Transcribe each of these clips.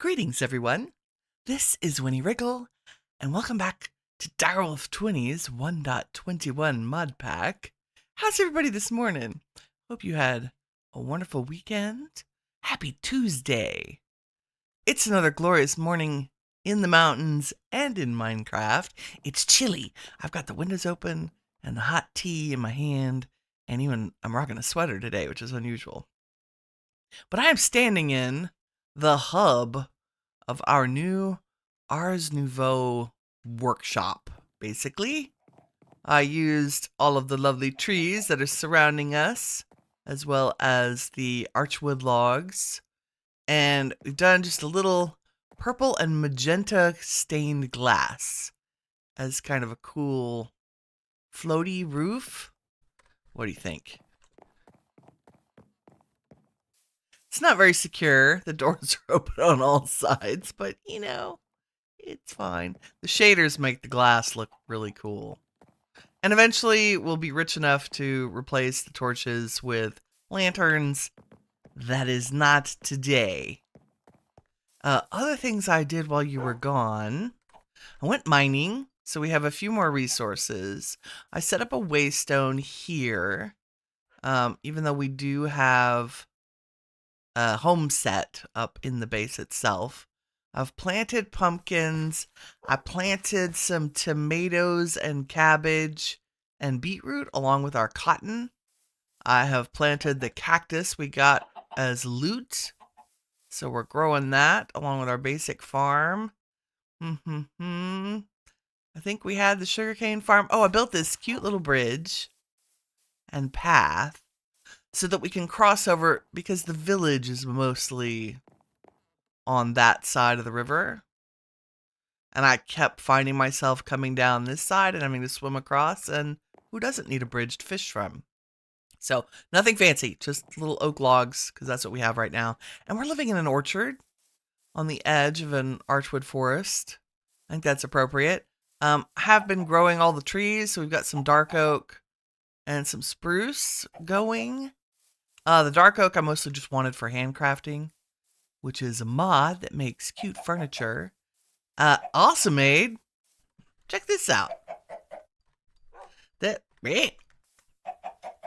Greetings, everyone. This is Winnie Wriggle, and welcome back to Direwolf20's 1.21 Modpack. How's everybody this morning? Hope you had a wonderful weekend. Happy Tuesday. It's another glorious morning in the mountains and in Minecraft. It's chilly. I've got the windows open and the hot tea in my hand, and even I'm rocking a sweater today, which is unusual. But I am standing in the hub of our new Ars Nouveau workshop, basically. I used all of the lovely trees that are surrounding us, as well as the archwood logs, and we've done just a little purple and magenta stained glass as kind of a cool floaty roof. What do you think? It's not very secure. The doors are open on all sides, but you know, it's fine. The shaders make the glass look really cool. And eventually we'll be rich enough to replace the torches with lanterns. That is not today. Other things I did while you were gone. I went mining, so we have a few more resources. I set up a waystone here, even though we do have a home set up in the base itself. I've planted pumpkins. I planted some tomatoes and cabbage and beetroot along with our cotton. I have planted the cactus we got as loot. So we're growing that along with our basic farm. I think we had the sugarcane farm. Oh, I built this cute little bridge and path so that we can cross over, because the village is mostly on that side of the river. And I kept finding myself coming down this side and having to swim across, and who doesn't need a bridge to fish from? So nothing fancy, just little oak logs, because that's what we have right now. And we're living in an orchard on the edge of an archwood forest. I think that's appropriate. Have been growing all the trees, so we've got some dark oak and some spruce going. The dark oak I mostly just wanted for handcrafting, which is a mod that makes cute furniture. Also made, check this out. This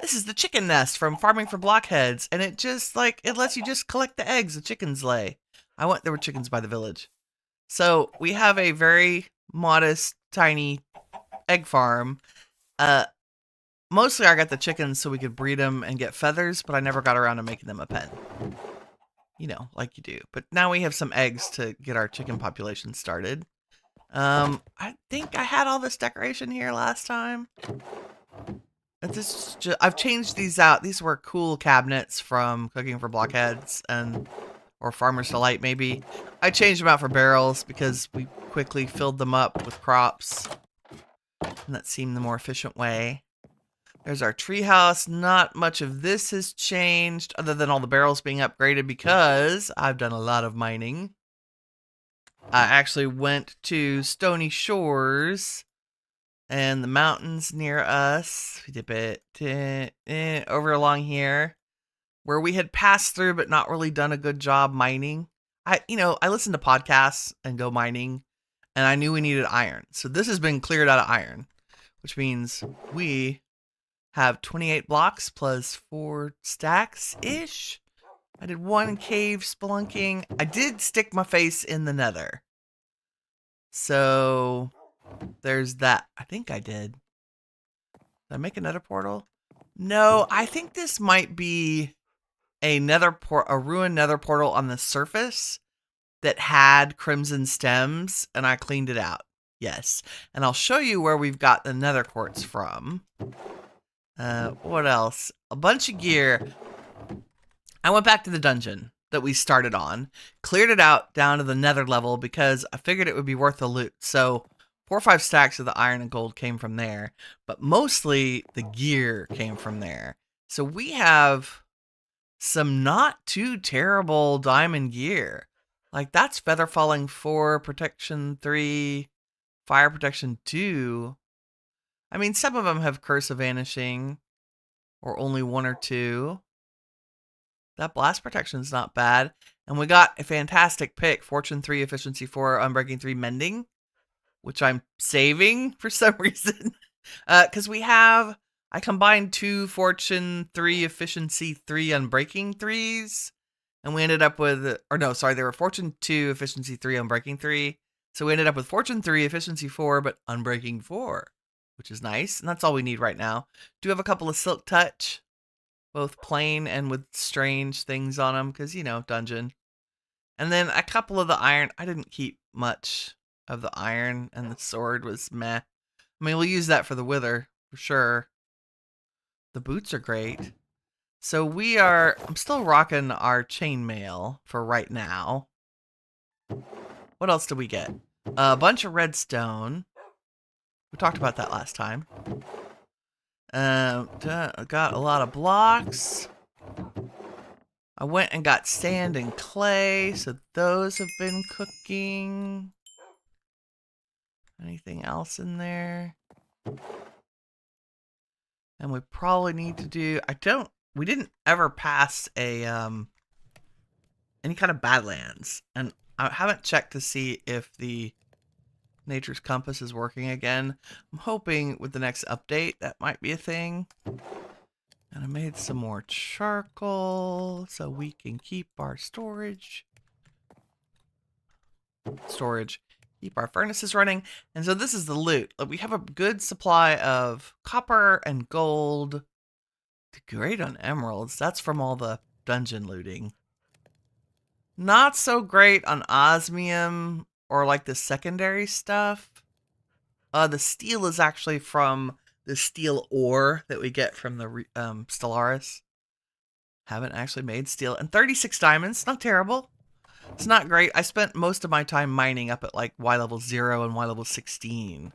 is the chicken nest from Farming for Blockheads, and it just it lets you just collect the eggs the chickens lay. There were chickens by the village. So we have a very modest, tiny egg farm. Mostly I got the chickens so we could breed them and get feathers, but I never got around to making them a pen. You know, like you do. But now we have some eggs to get our chicken population started. I think I had all this decoration here last time. I've changed these out. These were cool cabinets from Cooking for Blockheads or Farmer's Delight maybe. I changed them out for barrels because we quickly filled them up with crops. And that seemed the more efficient way. There's our treehouse. Not much of this has changed other than all the barrels being upgraded because I've done a lot of mining. I actually went to Stony Shores and the mountains near us. We dip it over along here where we had passed through but not really done a good job mining. I listen to podcasts and go mining, and I knew we needed iron. So this has been cleared out of iron, which means we have 28 blocks plus 4 stacks-ish. I did 1 cave spelunking. I did stick my face in the nether. So there's that. I think I did. Did I make a nether portal? No, I think this might be a ruined nether portal on the surface that had crimson stems, and I cleaned it out. Yes. And I'll show you where we've got the nether quartz from. What else? A bunch of gear. I went back to the dungeon that we started on, cleared it out down to the nether level because I figured it would be worth the loot. So 4 or 5 stacks of the iron and gold came from there, but mostly the gear came from there. So we have some not too terrible diamond gear. Like that's feather falling 4, protection 3, fire protection 2. I mean, some of them have curse of vanishing, or only 1 or 2. That blast protection is not bad. And we got a fantastic pick, Fortune 3, Efficiency 4, Unbreaking 3, Mending, which I'm saving for some reason. Because I combined 2 Fortune 3, Efficiency 3, Unbreaking 3s. And we ended up with, or no, sorry, they were Fortune 2, Efficiency 3, Unbreaking 3. So we ended up with Fortune 3, Efficiency 4, but Unbreaking 4, which is nice. And that's all we need right now. Do have a couple of Silk Touch, both plain and with strange things on them, because, you know, dungeon. And then a couple of the iron. I didn't keep much of the iron, and the sword was meh. I mean, we'll use that for the wither, for sure. The boots are great. So I'm still rocking our chainmail for right now. What else did we get? A bunch of redstone. We talked about that last time. Got a lot of blocks. I went and got sand and clay, so those have been cooking. Anything else in there? And we probably need to do, we didn't ever pass any kind of Badlands. And I haven't checked to see if the Nature's Compass is working again. I'm hoping with the next update that might be a thing. And I made some more charcoal so we can keep our storage. Keep our furnaces running. And so this is the loot. We have a good supply of copper and gold. Great on emeralds. That's from all the dungeon looting. Not so great on osmium or like the secondary stuff. The steel is actually from the steel ore that we get from the Stellaris. Haven't actually made steel. And 36 diamonds, not terrible. It's not great. I spent most of my time mining up at like Y level 0 and Y level 16.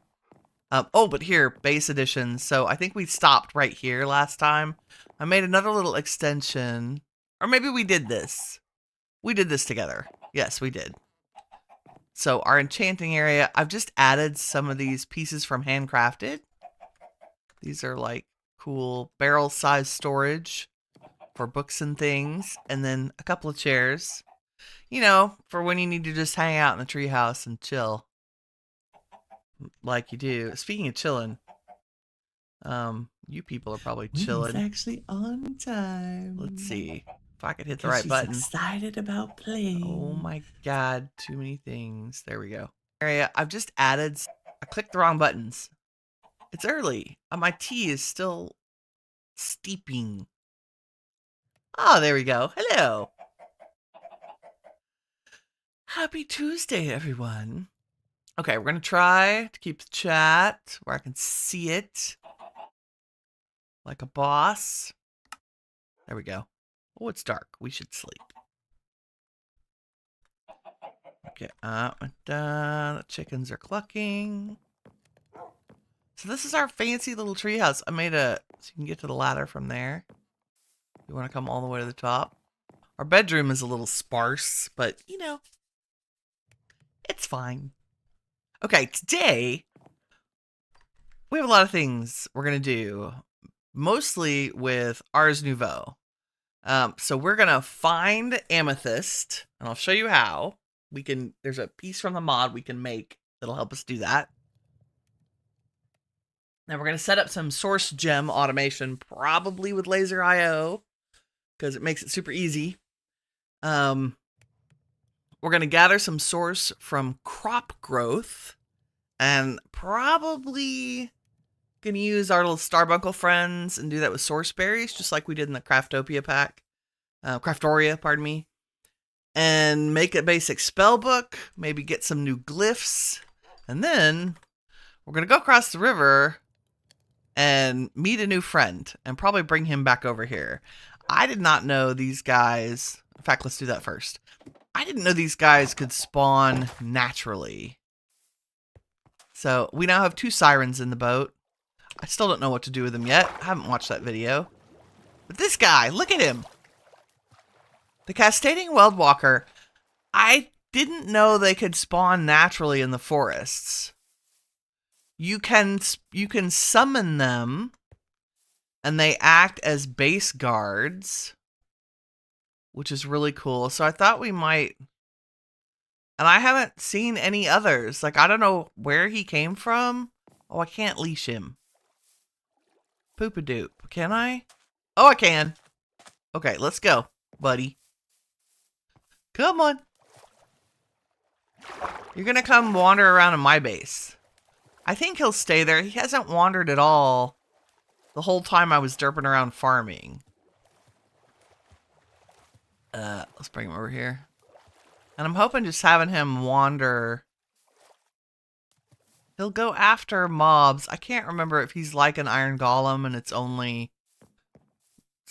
Oh, but here, base edition. So I think we stopped right here last time. I made another little extension. Or maybe we did this. We did this together. Yes, we did. So our enchanting area, I've just added some of these pieces from Handcrafted. These are like cool barrel-sized storage for books and things. And then a couple of chairs. You know, for when you need to just hang out in the treehouse and chill. Like you do. Speaking of chilling, you people are probably chilling. Winnie's actually on time. Let's see if I could hit the right button. She's excited about playing. Oh my god, too many things. There we go. Area. I've just added. I clicked the wrong buttons. It's early. My tea is still steeping. Oh, there we go. Hello. Happy Tuesday, everyone. Okay, we're going to try to keep the chat where I can see it. Like a boss. There we go. Oh, it's dark. We should sleep. Okay, the chickens are clucking. So this is our fancy little treehouse. I made so you can get to the ladder from there. You want to come all the way to the top. Our bedroom is a little sparse, but you know, it's fine. Okay, today we have a lot of things we're going to do, mostly with Ars Nouveau. So we're going to find amethyst, and I'll show you how. There's a piece from the mod we can make that'll help us do that. Now we're going to set up some source gem automation, probably with laser IO, because it makes it super easy. We're going to gather some source from crop growth, and probably going to use our little Starbuncle friends and do that with source berries, just like we did in the Craftopia pack. Craftoria, pardon me. And make a basic spell book, maybe get some new glyphs, and then we're going to go across the river and meet a new friend, and probably bring him back over here. I did not know these guys. In fact, let's do that first. I didn't know these guys could spawn naturally. So we now have 2 sirens in the boat. I still don't know what to do with them yet. I haven't watched that video. But this guy, look at him. The Cascading Weldwalker. I didn't know they could spawn naturally in the forests. You can summon them, and they act as base guards. which is really cool. So I thought we might, and I haven't seen any others. Like, I don't know where he came from. Oh, I can't leash him. Poop-a-doop. Can I? Oh, I can. Okay, let's go, buddy. Come on. You're gonna come wander around in my base. I think he'll stay there. He hasn't wandered at all the whole time I was derping around farming. Let's bring him over here. And I'm hoping just having him wander. He'll go after mobs. I can't remember if he's like an iron golem and it's only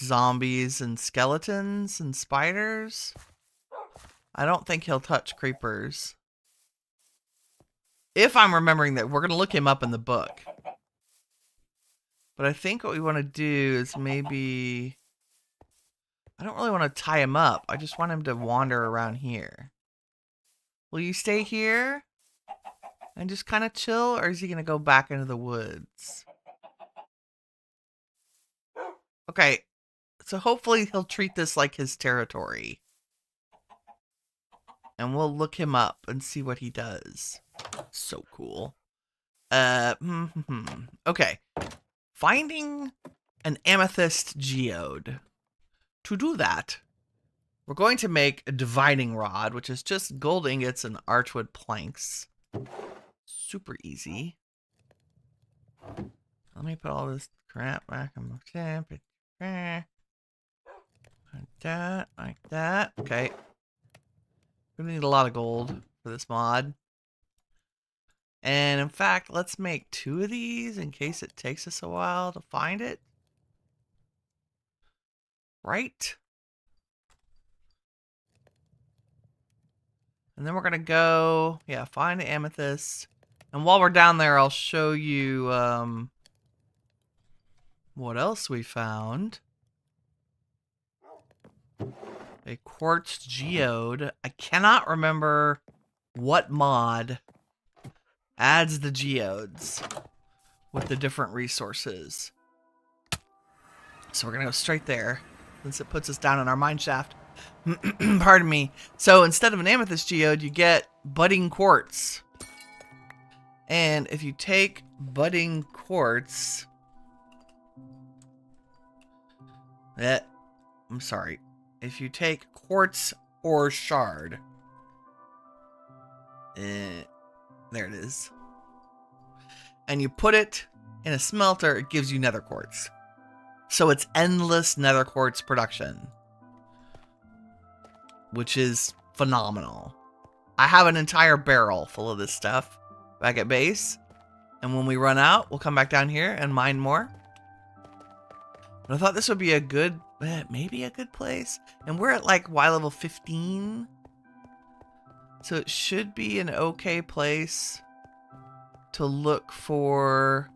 zombies and skeletons and spiders. I don't think he'll touch creepers. If I'm remembering that, we're going to look him up in the book. But I think what we want to do is maybe... I don't really want to tie him up. I just want him to wander around here. Will you stay here and just kind of chill, or is he going to go back into the woods? Okay, so hopefully he'll treat this like his territory. And we'll look him up and see what he does. So cool. Okay. Finding an amethyst geode. To do that, we're going to make a dividing rod, which is just gold ingots and archwood planks. Super easy. Let me put all this crap back in my camp. Like that, like that. Okay. We need a lot of gold for this mod. And in fact, let's make 2 of these in case it takes us a while to find it. Right? And then we're going to go, find the amethyst. And while we're down there, I'll show you what else we found. A quartz geode. I cannot remember what mod adds the geodes with the different resources. So we're going to go straight there, since it puts us down in our mine shaft. Pardon me. So instead of an amethyst geode, you get budding quartz. And if you take budding quartz... I'm sorry. If you take quartz or shard... there it is. And you put it in a smelter, it gives you nether quartz. So it's endless nether quartz production. Which is phenomenal. I have an entire barrel full of this stuff back at base. And when we run out, we'll come back down here and mine more. But I thought this would be a good, maybe a good place. And we're at like Y level 15. So it should be an okay place to look for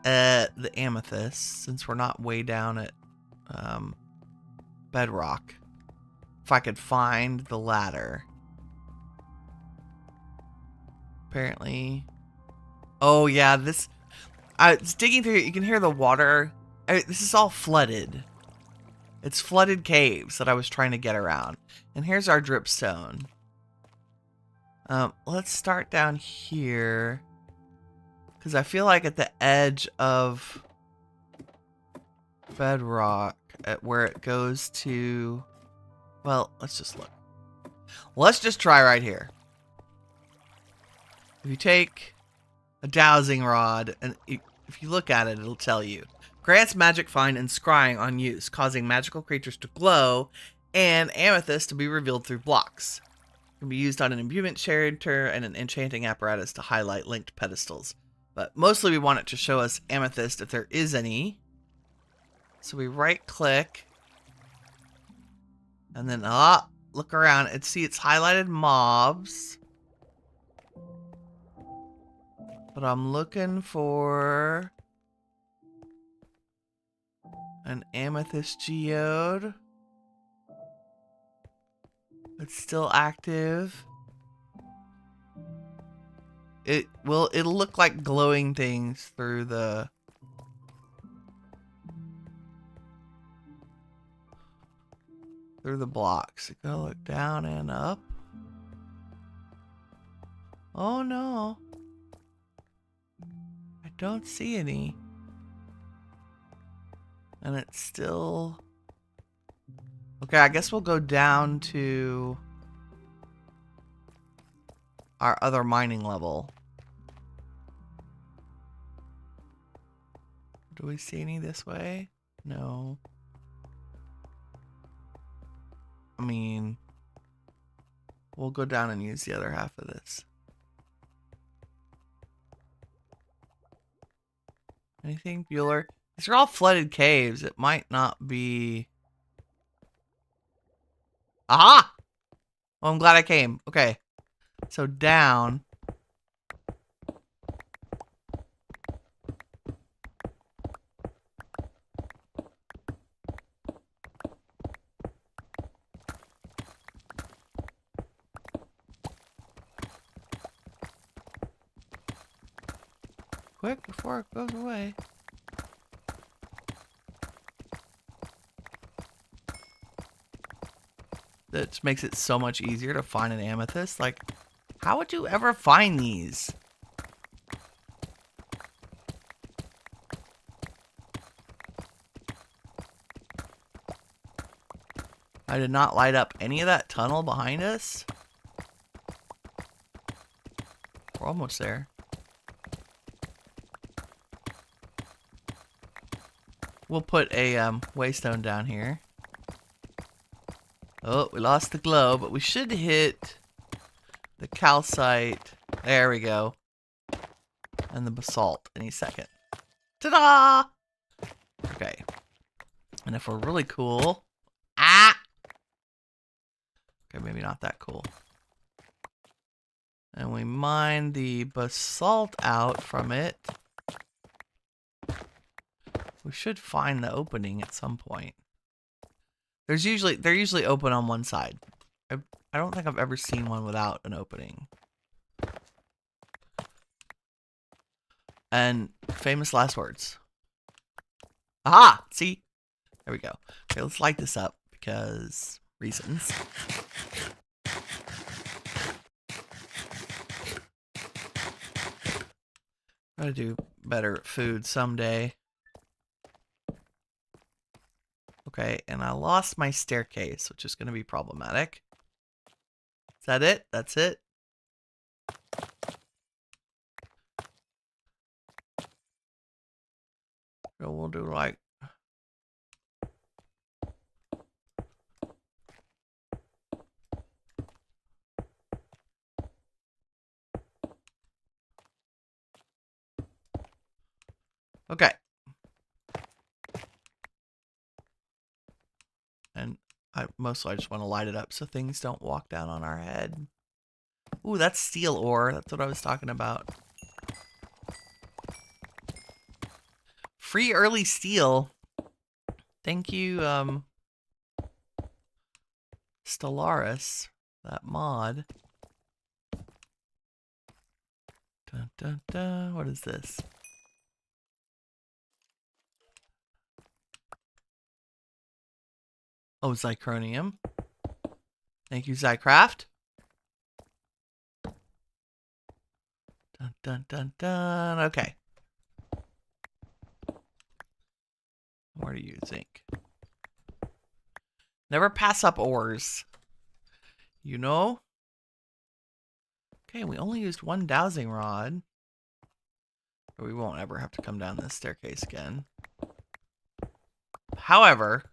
the amethyst, since we're not way down at bedrock. If I could find the ladder. Apparently. Oh yeah, this... I was digging through it, you can hear the water. This is all flooded. It's flooded caves that I was trying to get around. And here's our dripstone. Let's start down here. Because I feel like at the edge of bedrock, at where it goes to... Well, let's just look. Let's just try right here. If you take a dowsing rod, and if you look at it, it'll tell you. Grants magic find and scrying on use, causing magical creatures to glow, and amethyst to be revealed through blocks. It can be used on an imbuement character and an enchanting apparatus to highlight linked pedestals. But mostly we want it to show us amethyst if there is any. So we right click. And then, look around and see it's highlighted mobs. But I'm looking for an amethyst geode. It's still active. It'll look like glowing things through the... through the blocks. You gotta look down and up. Oh no. I don't see any. And it's still... Okay, I guess we'll go down to our other mining level. Do we see any this way? No. I mean, we'll go down and use the other half of this. Anything, Bueller? These are all flooded caves. It might not be... Aha! Well, I'm glad I came. Okay. So down. Quick before it goes away. That makes it so much easier to find an amethyst. Like, how would you ever find these? I did not light up any of that tunnel behind us. We're almost there. We'll put a waystone down here. Oh, we lost the glow, but we should hit the calcite. There we go. And the basalt any second. Ta-da! Okay. And if we're really cool... Ah! Okay, maybe not that cool. And we mine the basalt out from it. We should find the opening at some point. They're usually open on one side. I don't think I've ever seen one without an opening. And famous last words. Aha! See? There we go. Okay, let's light this up because reasons. Gotta do better at food someday. Okay, and I lost my staircase, which is going to be problematic. Is that it? That's it? So we'll do like... Okay. And mostly I just want to light it up so things don't walk down on our head. Ooh, that's steel ore. That's what I was talking about. Free early steel. Thank you, Stellaris, that mod. Dun, dun, dun. What is this? Oh, Zycronium. Thank you, Zycraft. Dun, dun, dun, dun. Okay. Where do you think? Never pass up ores. You know? Okay, we only used one dowsing rod. But we won't ever have to come down this staircase again. However...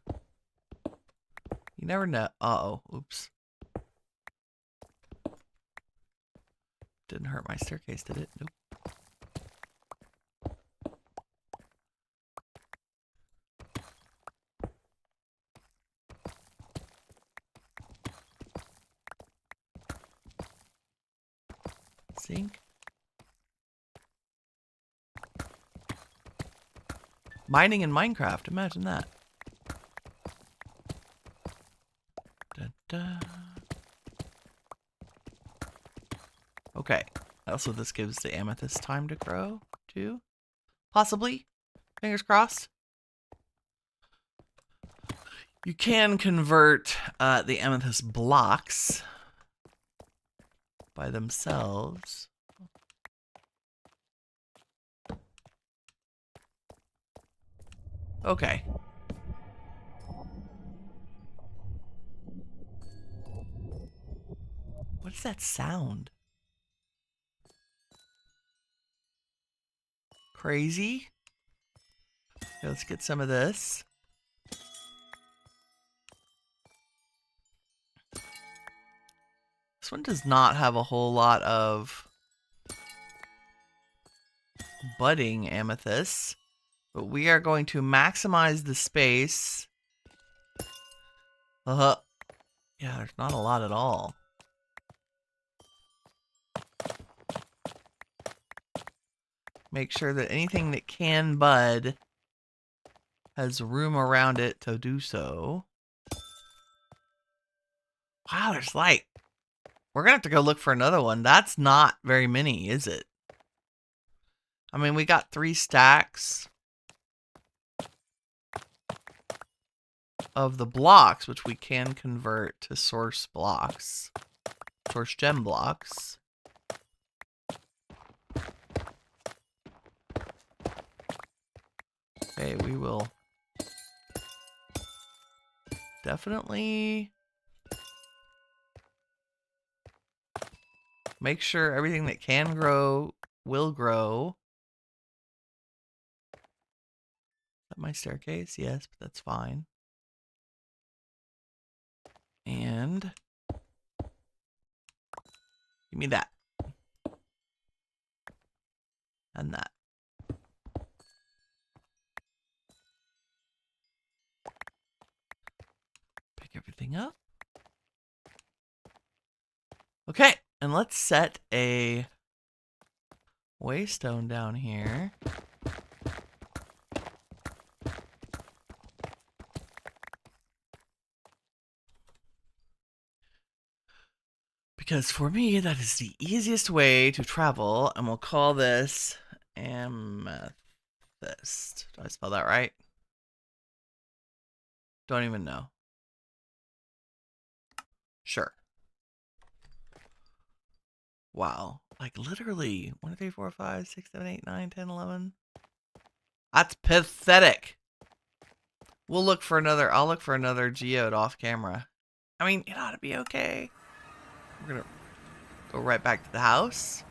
You never know. Uh-oh. Oops. Didn't hurt my staircase, did it? Nope. Zinc. Mining in Minecraft. Imagine that. Okay. Also, this gives the amethyst time to grow, too. Possibly. Fingers crossed. You can convert the amethyst blocks by themselves. Okay. What is that sound? Crazy? Okay, let's get some of this. This one does not have a whole lot of budding amethysts, but we are going to maximize the space. Yeah, there's not a lot at all. Make sure that anything that can bud has room around it to do so. Wow, there's like... We're gonna have to go look for another one. That's not very many, is it? I mean, we got 3 stacks of the blocks, which we can convert to source blocks. Source gem blocks. Okay, we will definitely make sure everything that can grow will grow. Is that my staircase? Yes, but that's fine. And give me that. And that. Pick everything up. Okay, and let's set a waystone down here. Because for me, that is the easiest way to travel, and we'll call this amethyst. Did I spell that right? Don't even know. Sure. Wow. Like literally 1, 2, 3, 4, 5, 6, 7, 8, 9, 10, 11. That's pathetic. We'll look for another. I'll look for another geode off camera. I mean, it ought to be okay. We're gonna go right back to the house.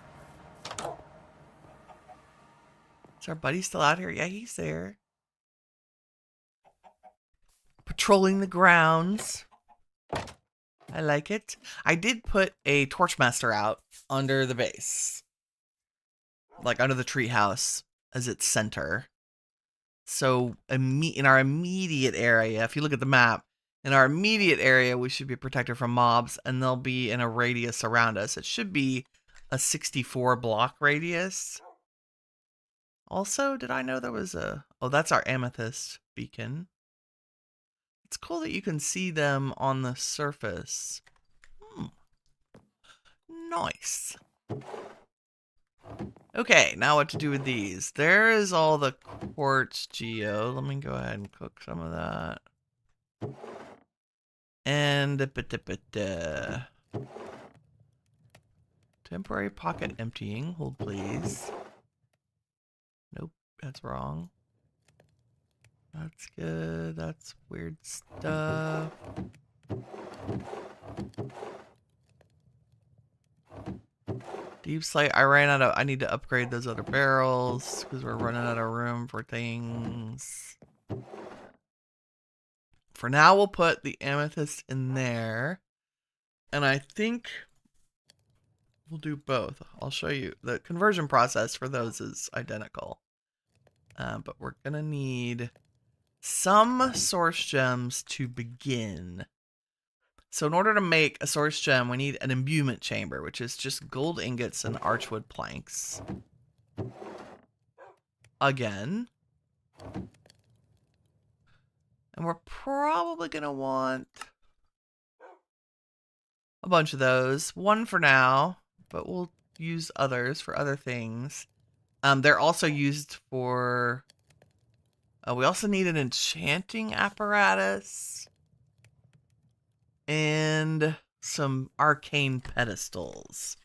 Is our buddy still out here? Yeah, he's there. Patrolling the grounds. I like it. I did put a torchmaster out under the base. Like under the treehouse as its center. So in our immediate area, if you look at the map, in our immediate area, we should be protected from mobs, and they'll be in a radius around us. It should be a 64 block radius. Also, did I know there was a... Oh, that's our amethyst beacon. It's cool that you can see them on the surface. Nice. Okay, now what to do with these. There is all the quartz geo. Let me go ahead and cook some of that. And temporary pocket emptying. Hold please. Nope, that's wrong. That's good. That's weird stuff. Deep slate. I ran out of... I need to upgrade those other barrels because we're running out of room for things. For now, we'll put the amethyst in there. And I think we'll do both. I'll show you. The conversion process for those is identical. But we're going to need some source gems to begin. So in order to make a source gem, we need an imbuement chamber, which is just gold ingots and archwood planks. Again. And we're probably going to want a bunch of those. One for now, but we'll use others for other things. They're also used for... we also need an enchanting apparatus. and some arcane pedestals.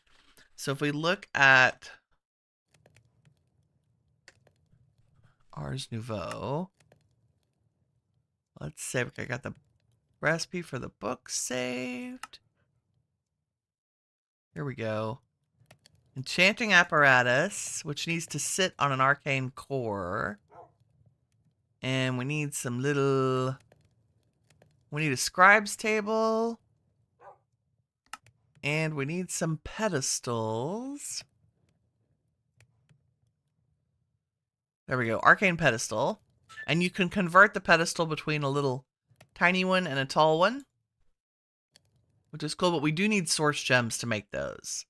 So if we look at Ars Nouveau, let's say I got the recipe for the book saved. Here we go. Enchanting apparatus, which needs to sit on an arcane core. And we need some little... We need a scribe's table. And we need some pedestals. There we go. Arcane pedestal. And you can convert the pedestal between a little tiny one and a tall one, which is cool, but we do need source gems to make those.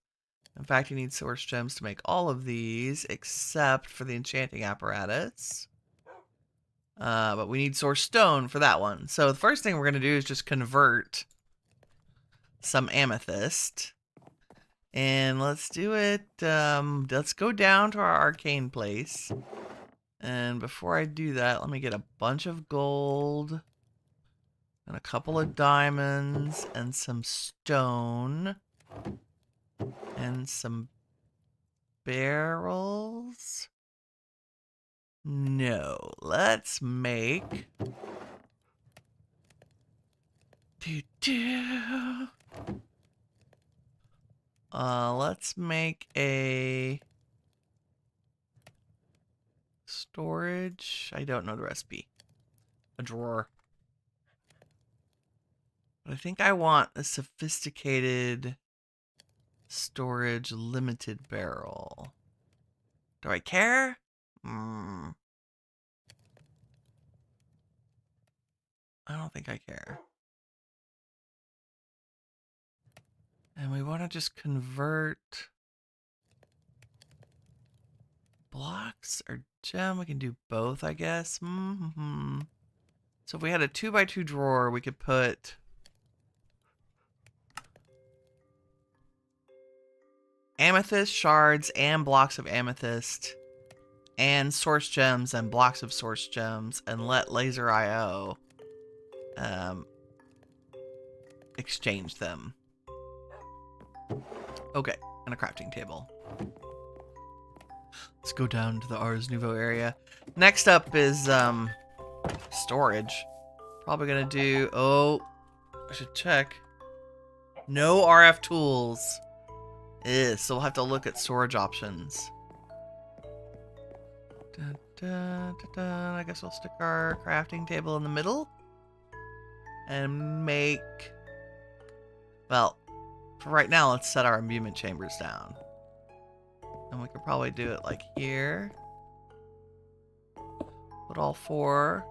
In fact, you need source gems to make all of these, except for the enchanting apparatus. But we need source stone for that one. So the first thing we're going to do is just convert some amethyst. And let's do it. Let's go down to our arcane place. And before I do that, let me get a bunch of gold and a couple of diamonds and some stone and some barrels. No, let's make let's make a storage. I don't know the recipe. A drawer. But I think I want a sophisticated storage limited barrel. Do I care? I don't think I care. And we want to just convert blocks or gem. We can do both, I guess. So if we had a 2x2 drawer, we could put amethyst shards and blocks of amethyst and source gems and blocks of source gems and let laser IO exchange them. Okay, and a crafting table. Let's go down to the Ars Nouveau area. Next up is storage. Probably gonna do, I should check. No RF tools. So we'll have to look at storage options. I guess we'll stick our crafting table in the middle and make, well, for right now, let's set our imbuement chambers down. And we could probably do it like here. Put all 4.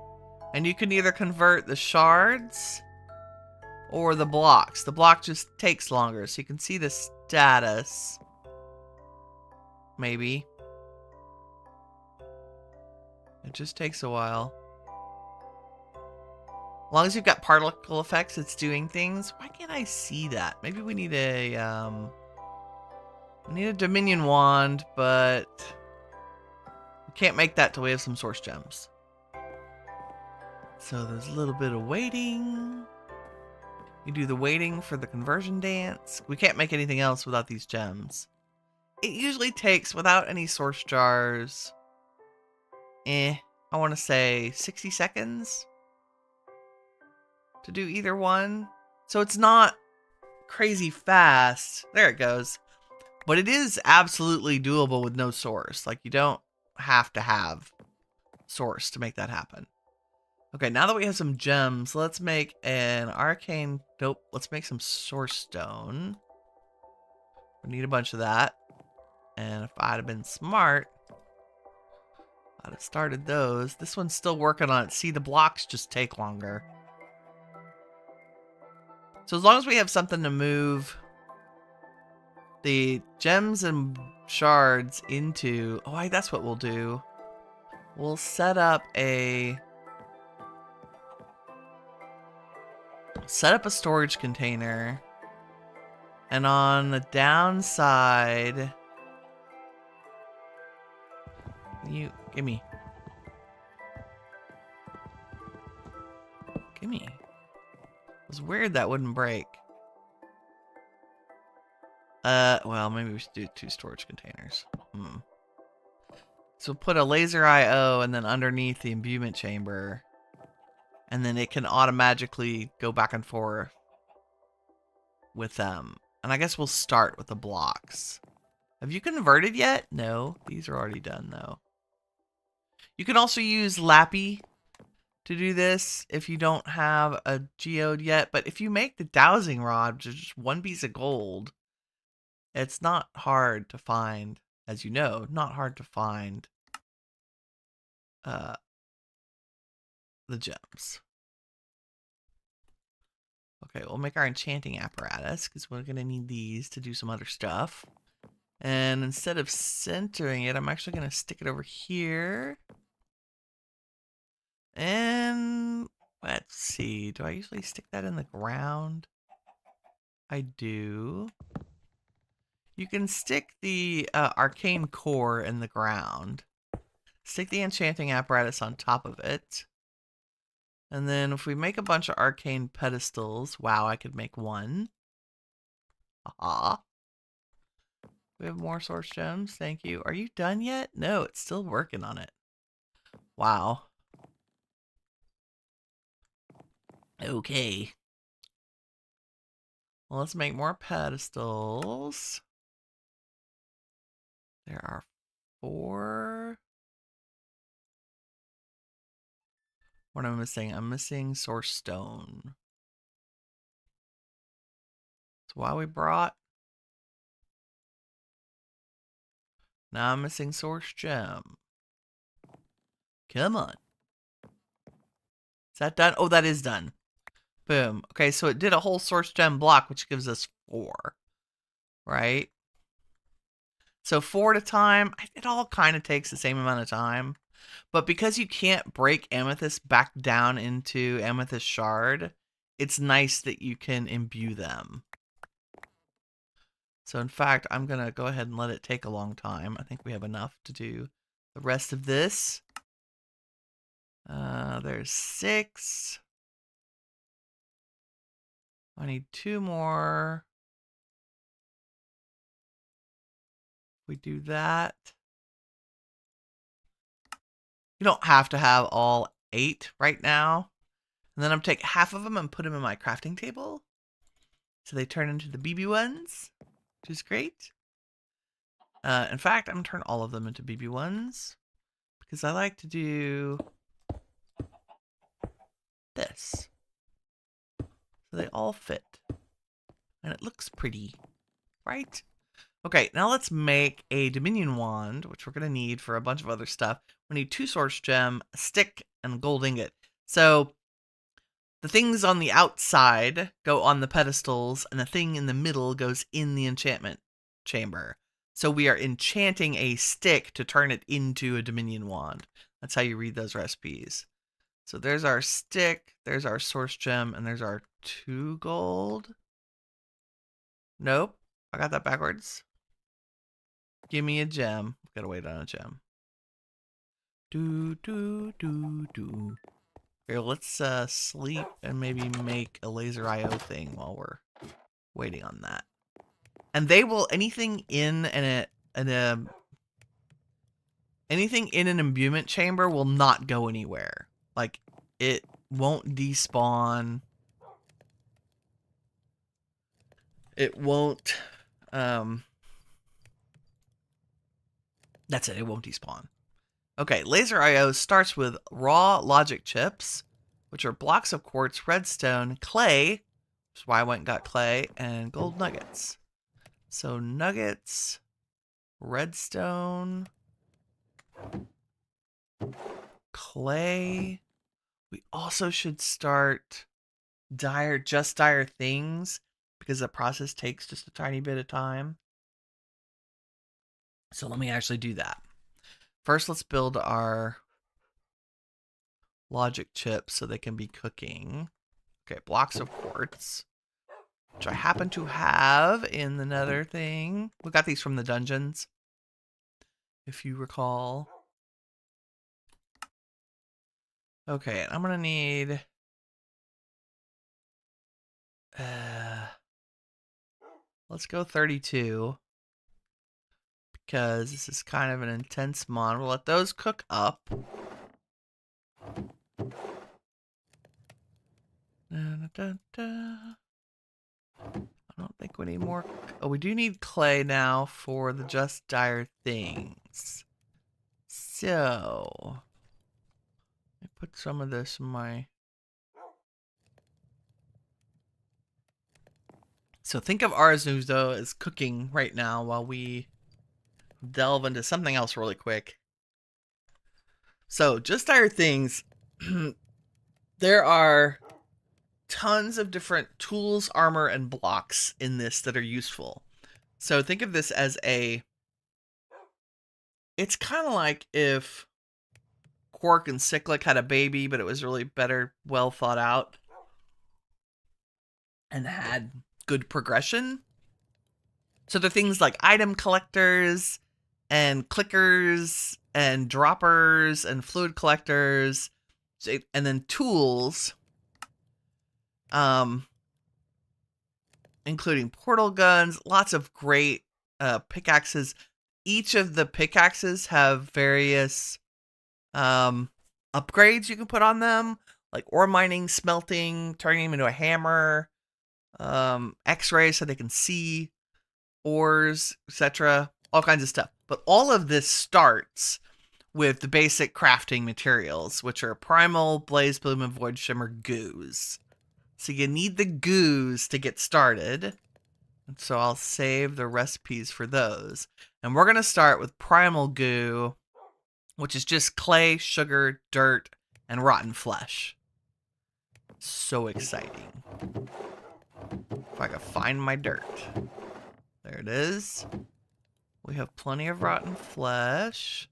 And you can either convert the shards or the blocks. The block just takes longer, so you can see the status. Maybe. It just takes a while. As long as you've got particle effects, it's doing things. Why can't I see that? Maybe we need a Dominion wand, but we can't make that till we have some source gems. So there's a little bit of waiting. You do the waiting for the conversion dance. We can't make anything else without these gems. It usually takes, without any source jars, I want to say 60 seconds to do either one. So it's not crazy fast. There it goes. But it is absolutely doable with no source. Like, you don't have to have source to make that happen. Okay, now that we have some gems, let's make an arcane... Nope, let's make some source stone. We need a bunch of that. And if I'd have been smart, I'd have started those. This one's still working on it. See, the blocks just take longer. So as long as we have something to move the gems and shards into... Oh, that's what we'll do. We'll set up a... storage container. And on the downside... Gimme. I It's weird that wouldn't break. Well, maybe we should do 2 storage containers. So put a laser IO and then underneath the imbuement chamber. And then it can automatically go back and forth with them. And I guess we'll start with the blocks. Have you converted yet? No, these are already done though. You can also use Lappy to do this if you don't have a geode yet. But if you make the dowsing rod, which is just 1 piece of gold, it's not hard to find, as you know, not hard to find the gems. Okay, we'll make our enchanting apparatus because we're going to need these to do some other stuff. And instead of centering it, I'm actually going to stick it over here. And let's see, do I usually stick that in the ground? I do. You can stick the arcane core in the ground. Stick the enchanting apparatus on top of it. And then if we make a bunch of arcane pedestals, wow, I could make 1. Haha. We have more source gems, thank you. Are you done yet? No, it's still working on it. Wow. Okay. Well, let's make more pedestals. There are 4. What am I missing? I'm missing source stone. That's why we brought. Now I'm missing source gem. Come on. Is that done? Oh, that is done. Boom. Okay, so it did a whole source gem block, which gives us 4. Right? So 4 at a time. It all kind of takes the same amount of time. But because you can't break amethyst back down into amethyst shard, it's nice that you can imbue them. So in fact, I'm going to go ahead and let it take a long time. I think we have enough to do the rest of this. There's 6. I need 2 more. We do that. You don't have to have all 8 right now. And then I'm take half of them and put them in my crafting table. So they turn into the BB ones, which is great. In fact, I'm going to turn all of them into BB ones because I like to do this. So they all fit. And it looks pretty, right? Okay, now let's make a Dominion wand, which we're going to need for a bunch of other stuff. We need 2 source gem, a stick, and a gold ingot. So the things on the outside go on the pedestals, and the thing in the middle goes in the enchantment chamber. So we are enchanting a stick to turn it into a Dominion wand. That's how you read those recipes. So there's our stick, there's our source gem, and there's our 2 gold. Nope, I got that backwards. Give me a gem. Gotta wait on a gem. Do. Here, let's sleep and maybe make a laser IO thing while we're waiting on that. And they will anything in an imbuement chamber will not go anywhere. Like it won't despawn. It won't that's it, it won't despawn. Okay, laser IO starts with raw logic chips, which are blocks of quartz, redstone, clay, which is why I went and got clay, and gold nuggets. So nuggets, redstone, clay. We also should start dire things because the process takes just a tiny bit of time. So let me actually do that. First, let's build our logic chips so they can be cooking. Okay, blocks of quartz, which I happen to have in the nether thing. We got these from the dungeons, if you recall. Okay, I'm gonna need Let's go 32. Because this is kind of an intense mod. We'll let those cook up. I don't think we need more. Oh, we do need clay now for the Just Dire things. So, I put some of this in my. So think of Ars Nouveau as cooking right now while we delve into something else really quick. So, Just Dire things. There are tons of different tools, armor, and blocks in this that are useful. So think of this as it's kind of like if Quark and Cyclic had a baby, but it was really better, well thought out, and had good progression. So there are things like item collectors, and clickers, and droppers, and fluid collectors, and then tools, including portal guns, lots of great pickaxes. Each of the pickaxes have various upgrades you can put on them, like ore mining, smelting, turning them into a hammer, x-rays so they can see ores, etc. All kinds of stuff. But all of this starts with the basic crafting materials, which are primal, blaze bloom, and void shimmer goos. So you need the goos to get started. And so I'll save the recipes for those. And we're going to start with primal goo, which is just clay, sugar, dirt, and rotten flesh. So exciting. If I can find my dirt. There it is. We have plenty of rotten flesh.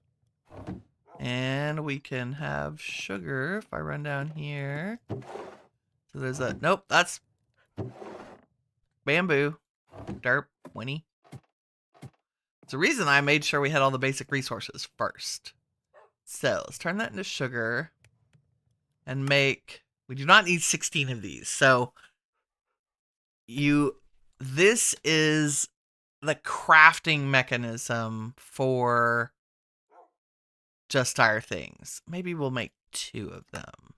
And we can have sugar if I run down here. So there's a... Nope, that's bamboo. Derp, Winnie. It's the reason I made sure we had all the basic resources first. So let's turn that into sugar and make, we do not need 16 of these. So this is the crafting mechanism for Just Dire things. Maybe we'll make 2 of them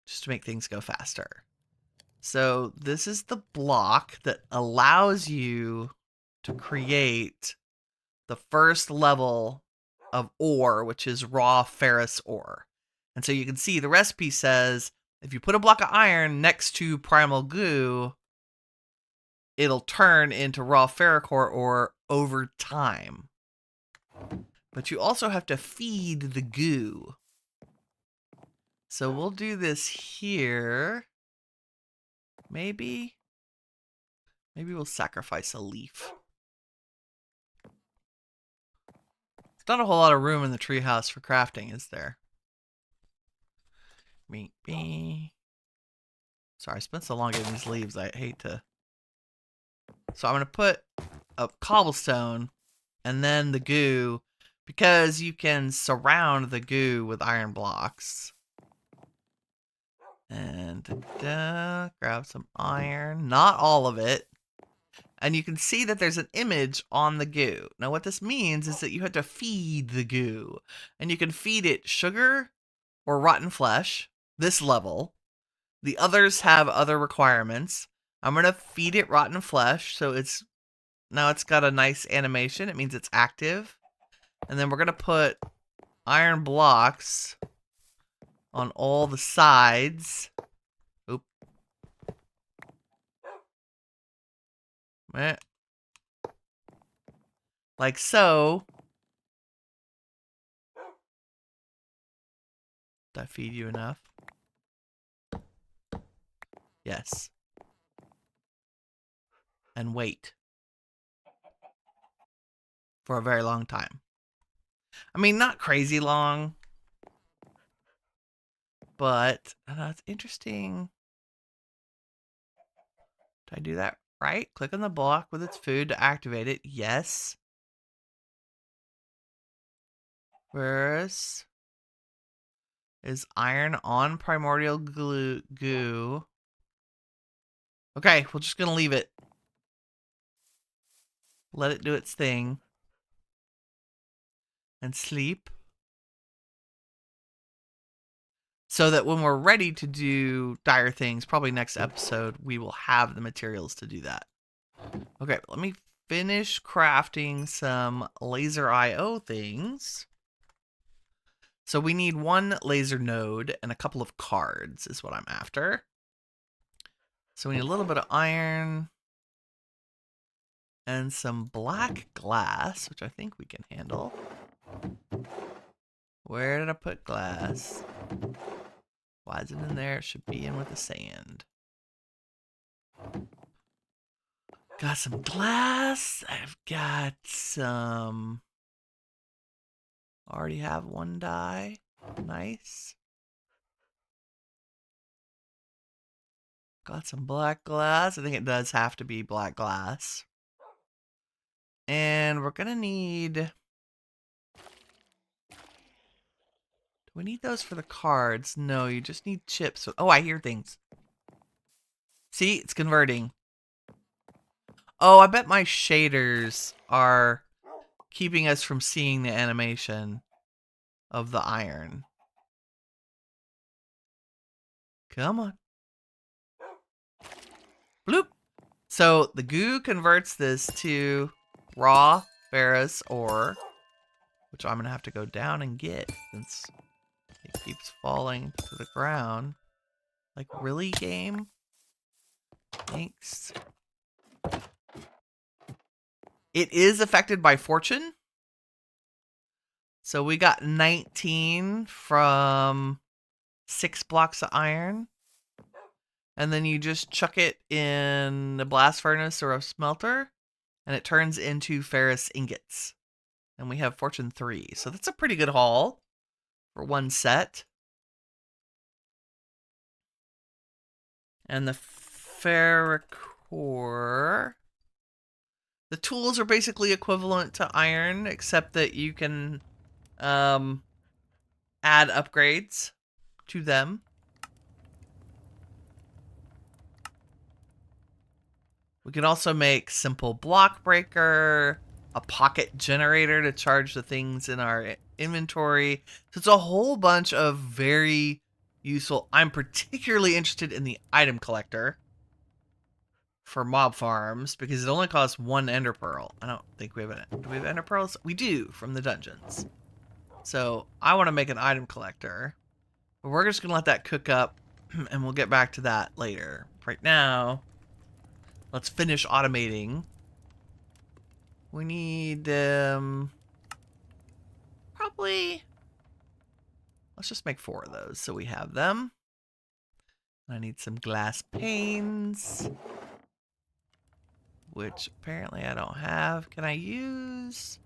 just to make things go faster. So this is the block that allows you to create the first level of ore, which is raw ferrous ore. And so you can see the recipe says if you put a block of iron next to primal goo, it'll turn into raw ferrocore ore over time. But you also have to feed the goo. So we'll do this here. Maybe we'll sacrifice a leaf. There's not a whole lot of room in the treehouse for crafting, is there? Sorry, I spent so long getting these leaves, I hate to. So I'm going to put a cobblestone and then the goo, because you can surround the goo with iron blocks. And grab some iron, not all of it. And you can see that there's an image on the goo. Now what this means is that you have to feed the goo. And you can feed it sugar or rotten flesh, this level. The others have other requirements. I'm going to feed it rotten flesh, so now it's got a nice animation. It means it's active. And then we're going to put iron blocks on all the sides. Oop. Like so. Did I feed you enough? Yes. And wait. For a very long time. I mean, not crazy long. But it's interesting. Did I do that right? Click on the block with its food to activate it. Yes. Whereas is iron on primordial goo. Okay, we're just going to leave it. Let it do its thing. And sleep. So that when we're ready to do dire things, probably next episode, we will have the materials to do that. Okay, let me finish crafting some laser IO things. So we need one laser node and a couple of cards is what I'm after. So we need a little bit of iron and some black glass, which I think we can handle. Where did I put glass? Why is it in there? It should be in with the sand. Got some glass. I've got some... Already have one die. Nice. Got some black glass. I think it does have to be black glass. And we're gonna need... Do we need those for the cards? No, you just need chips. Oh, I hear things. See, it's converting. Oh, I bet my shaders are keeping us from seeing the animation of the iron. Come on. Bloop. So the goo converts this to raw ferrous ore, which I'm going to have to go down and get since it keeps falling to the ground. Like, really, game? Thanks. It is affected by fortune. So we got 19 from 6 blocks of iron. And then you just chuck it in a blast furnace or a smelter, and it turns into ferrous ingots. And we have fortune 3. So that's a pretty good haul for one set. And the ferrocore. The tools are basically equivalent to iron, except that you can add upgrades to them. We can also make simple block breaker, a pocket generator to charge the things in our inventory. So it's a whole bunch of very useful. I'm particularly interested in the item collector for mob farms because it only costs 1 ender pearl. I don't think we have an... Do we have ender pearls? We do, from the dungeons. So I want to make an item collector. But we're just going to let that cook up and we'll get back to that later. Right now, let's finish automating. We need, probably, let's just make 4 of those so we have them. I need some glass panes, which apparently I don't have. Can I use...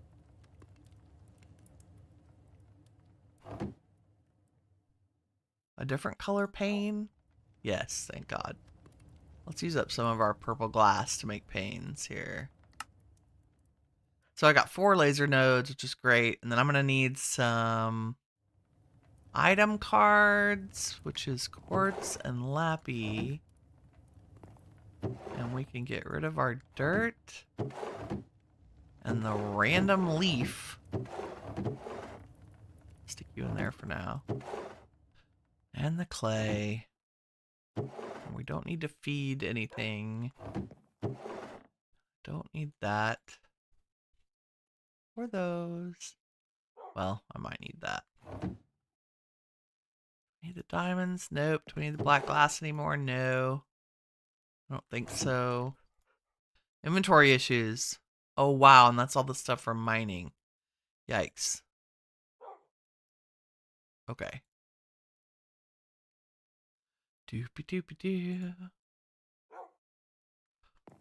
a different color pane? Yes, thank God. Let's use up some of our purple glass to make panes here. So I got 4 laser nodes, which is great. And then I'm going to need some item cards, which is quartz and lappy. And we can get rid of our dirt. And the random leaf. Stick you in there for now. And the clay. We don't need to feed anything. Don't need that. Or those. Well, I might need that. Need the diamonds? Nope. Do we need the black glass anymore? No. I don't think so. Inventory issues. Oh, wow. And that's all the stuff from mining. Yikes. Okay. Doopy doopy doo.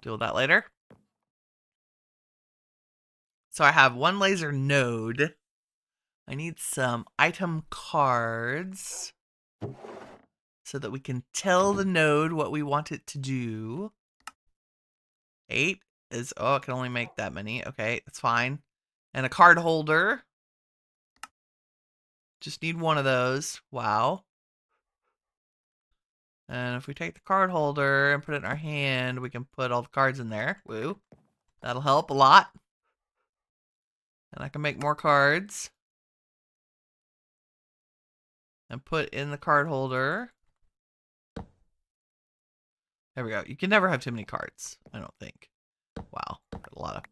Deal with that later. So I have 1 laser node. I need some item cards so that we can tell the node what we want it to do. 8 is, oh, it can only make that many. Okay, that's fine. And a card holder. Just need 1 of those. Wow. And if we take the card holder and put it in our hand, we can put all the cards in there. Woo. That'll help a lot. And I can make more cards. And put in the card holder. There we go. You can never have too many cards, I don't think. Wow. Got a lot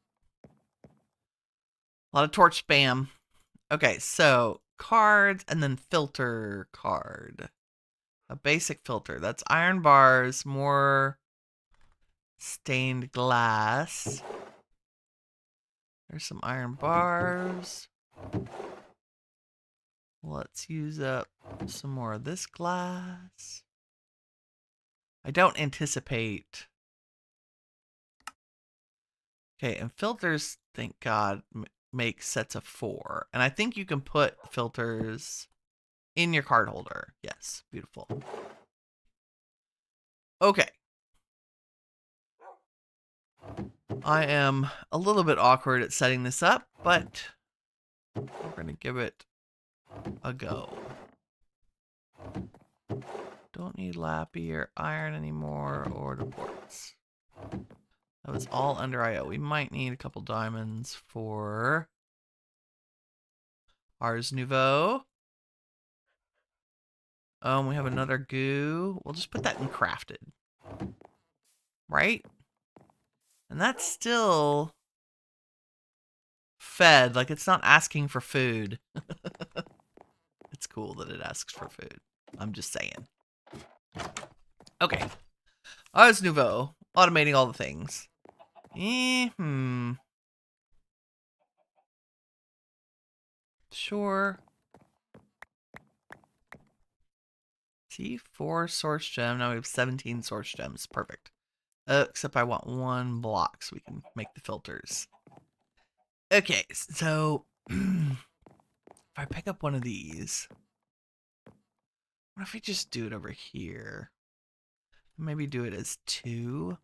of torch spam. Okay, so cards and then filter card. A basic filter. That's iron bars, more stained glass. There's some iron bars. Let's use up some more of this glass. I don't anticipate. Okay, and filters, thank God, make sets of 4. And I think you can put filters in your card holder. Yes, beautiful. Okay. I am a little bit awkward at setting this up, but we're going to give it a go. Don't need lappy or iron anymore, or the ports. That was all under IO. We might need a couple diamonds for Ars Nouveau. We have another goo. We'll just put that in crafted. Right? And that's still fed. Like, it's not asking for food. It's cool that it asks for food. I'm just saying. Okay. Ars Nouveau. Automating all the things. Sure. See, 4 source gem. Now we have 17 source gems. Perfect. Except I want 1 block so we can make the filters. Okay, so if I pick up one of these, what if we just do it over here? Maybe do it as 2.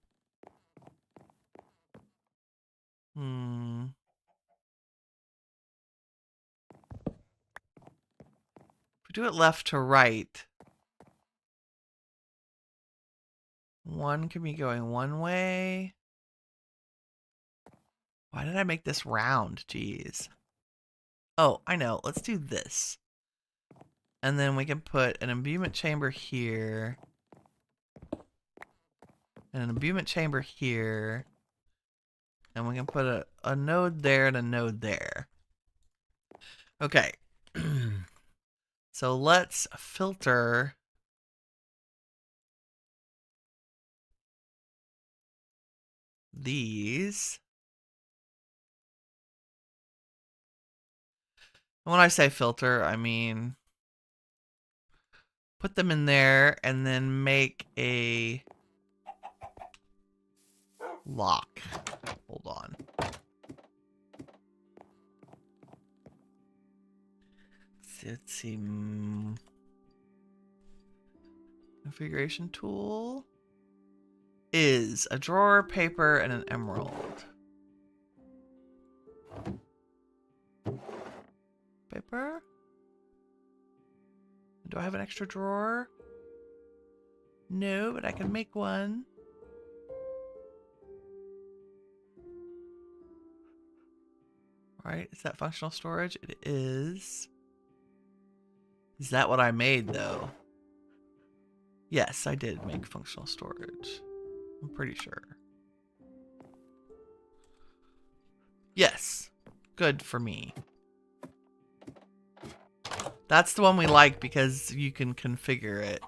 If we do it left to right, 1 can be going one way. Why did I make this round? Jeez. Oh, I know. Let's do this. And then we can put an imbuement chamber here. And an imbuement chamber here. And we can put a node there and a node there. Okay. So let's filter these. When I say filter, I mean put them in there and then make a lock. Hold on. Let's see. Configuration tool is a drawer, paper, and an emerald. Paper? Do I have an extra drawer? No, but I can make one. Alright, is that functional storage? It is. Is that what I made, though? Yes, I did make functional storage. I'm pretty sure. Yes. Good for me. That's the one we like because you can configure it.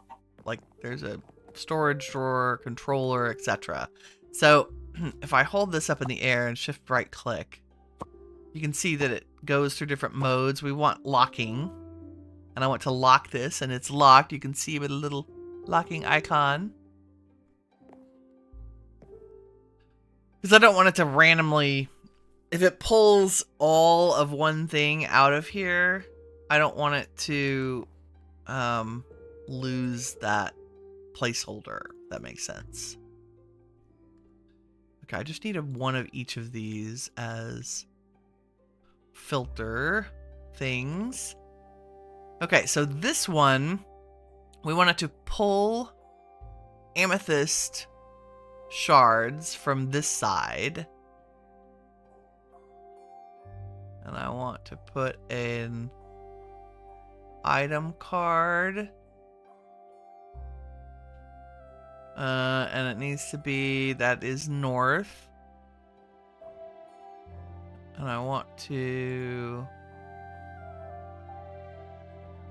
Like, there's a storage drawer, controller, etc. So, if I hold this up in the air and shift right click, you can see that it goes through different modes. We want locking. And I want to lock this, and it's locked. You can see with a little locking icon. Because I don't want it to randomly... If it pulls all of one thing out of here, I don't want it to lose that placeholder. If that makes sense. Okay, I just need one of each of these as filter things. Okay, so this one, we want it to pull amethyst shards from this side. And I want to put an item card. And it needs to be, that is north. And I want to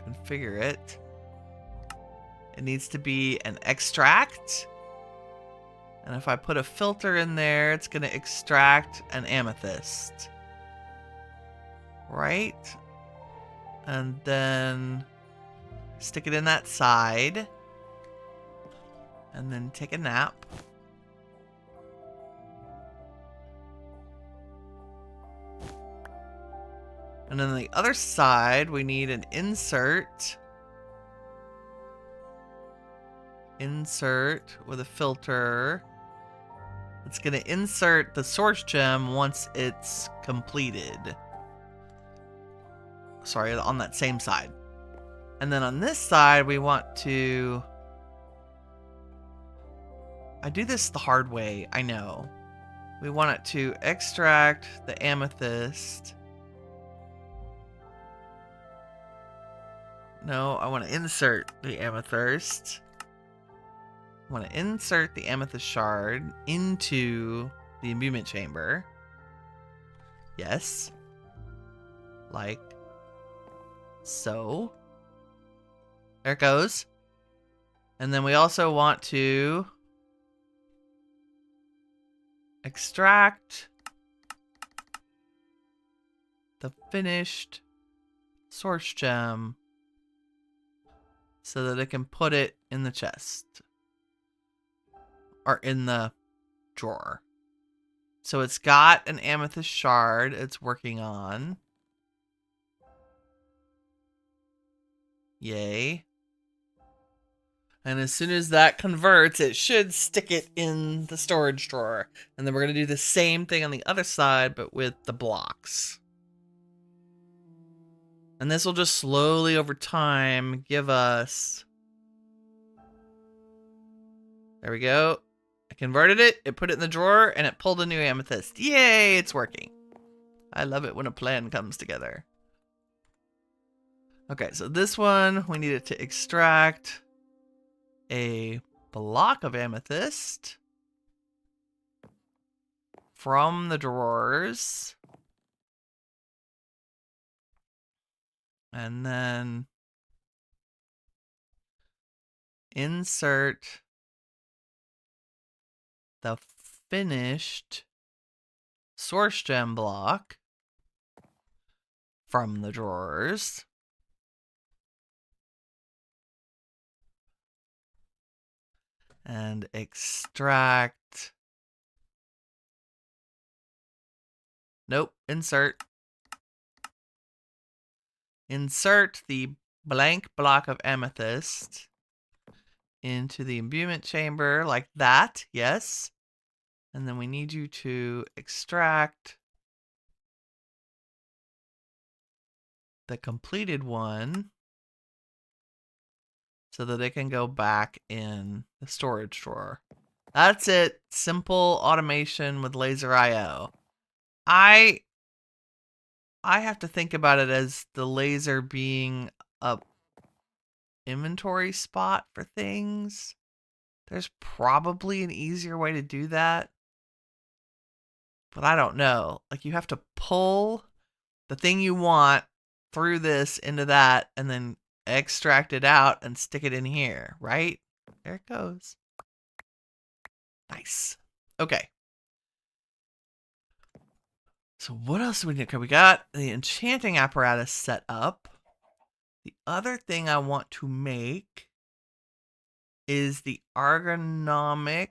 configure it. It needs to be an extract. And if I put a filter in there, it's going to extract an amethyst. Right? And then stick it in that side. And then take a nap. And then the other side, we need an insert. Insert with a filter. It's going to insert the source gem once it's completed. Sorry, on that same side. And then on this side, we want to... I do this the hard way, I know. We want it to extract the amethyst. No, I want to insert the amethyst. I want to insert the amethyst shard into the imbuement chamber. Yes. Like so. There it goes. And then we also want to extract the finished source gem so that it can put it in the chest. Or in the drawer. So it's got an amethyst shard it's working on. Yay. And as soon as that converts, it should stick it in the storage drawer. And then we're going to do the same thing on the other side, but with the blocks. And this will just slowly over time give us... There we go. I converted it, it put it in the drawer, and it pulled a new amethyst. Yay, it's working. I love it when a plan comes together. Okay, so this one, we need it to extract a block of amethyst from the drawers. And then insert the finished source gem block from the drawers. And extract. Nope, insert. Insert the blank block of amethyst into the imbuement chamber like that, yes. And then we need you to extract the completed one so that it can go back in the storage drawer. That's it. Simple automation with laser IO. I have to think about it as the laser being a inventory spot for things. There's probably an easier way to do that. But I don't know. Like, you have to pull the thing you want through this into that and then extract it out and stick it in here, right? There it goes. Nice. Okay. So what else do we need? Okay, we got the enchanting apparatus set up. The other thing I want to make is the ergonomic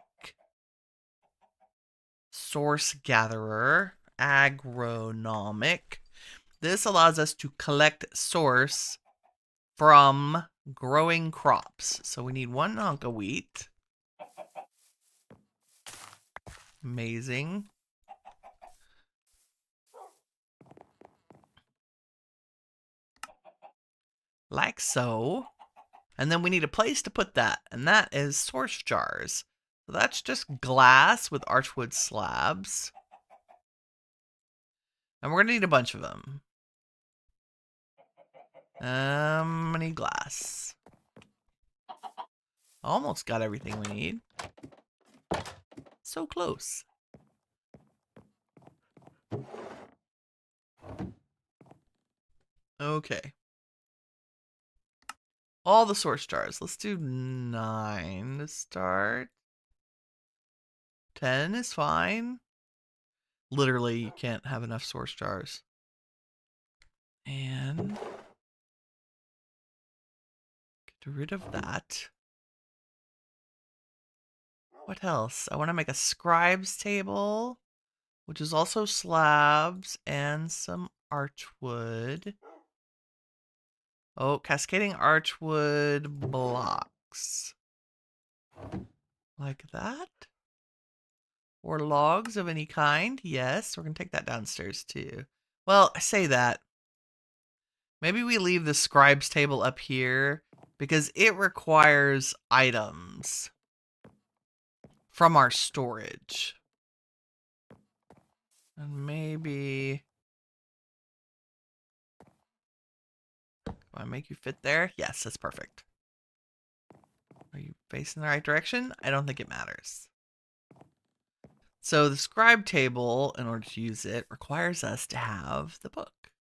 source gatherer. Agronomic. This allows us to collect source from growing crops. So we need one hunk of wheat. Amazing. Like so. And then we need a place to put that, and that is source jars. So that's just glass with archwood slabs. And we're gonna need a bunch of them. I need glass. Almost got everything we need. So close. Okay. All the source jars. Let's do 9 to start. 10 is fine. Literally, you can't have enough source jars. And get rid of that. What else? I want to make a scribe's table, which is also slabs and some archwood. Oh, cascading archwood blocks. Like that? Or logs of any kind? Yes, we're going to take that downstairs too. Well, I say that. Maybe we leave the scribe's table up here because it requires items from our storage. And maybe... Do I make you fit there? Yes, that's perfect. Are you facing the right direction? I don't think it matters. So the scribe table, in order to use it, requires us to have the book.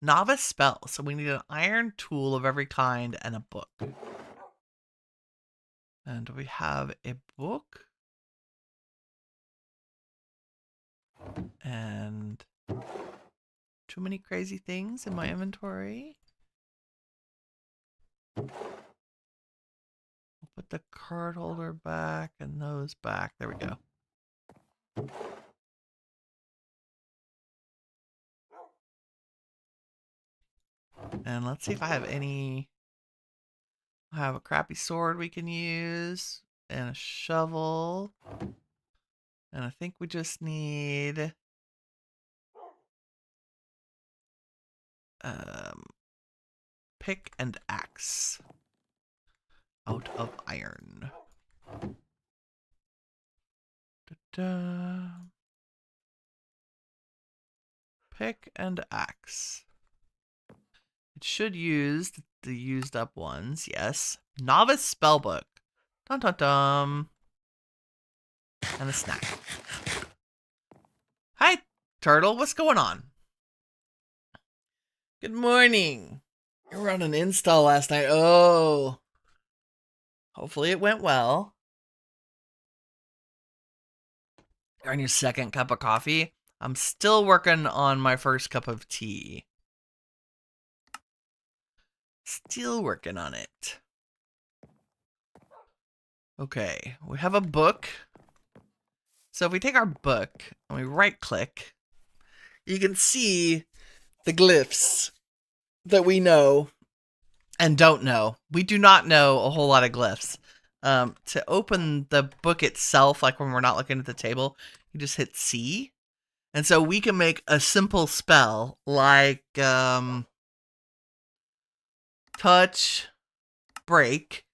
Novice spell. So we need an iron tool of every kind and a book. And we have a book. And too many crazy things in my inventory. I'll put the card holder back and those back. There we go. And let's see if I have any. I have a crappy sword we can use and a shovel. And I think we just need pick and axe out of iron. Da-da. Pick and axe. It should use the used up ones, yes. Novice spellbook. Dun dun dun. And a snack. Hi, Turtle. What's going on? Good morning. You were on an install last night. Oh. Hopefully it went well. You're on your second cup of coffee. I'm still working on my first cup of tea. Still working on it. Okay, we have a book. So if we take our book and we right click, you can see the glyphs that we know and don't know. We do not know a whole lot of glyphs. To open the book itself, like when we're not looking at the table, you just hit C. And so we can make a simple spell like touch break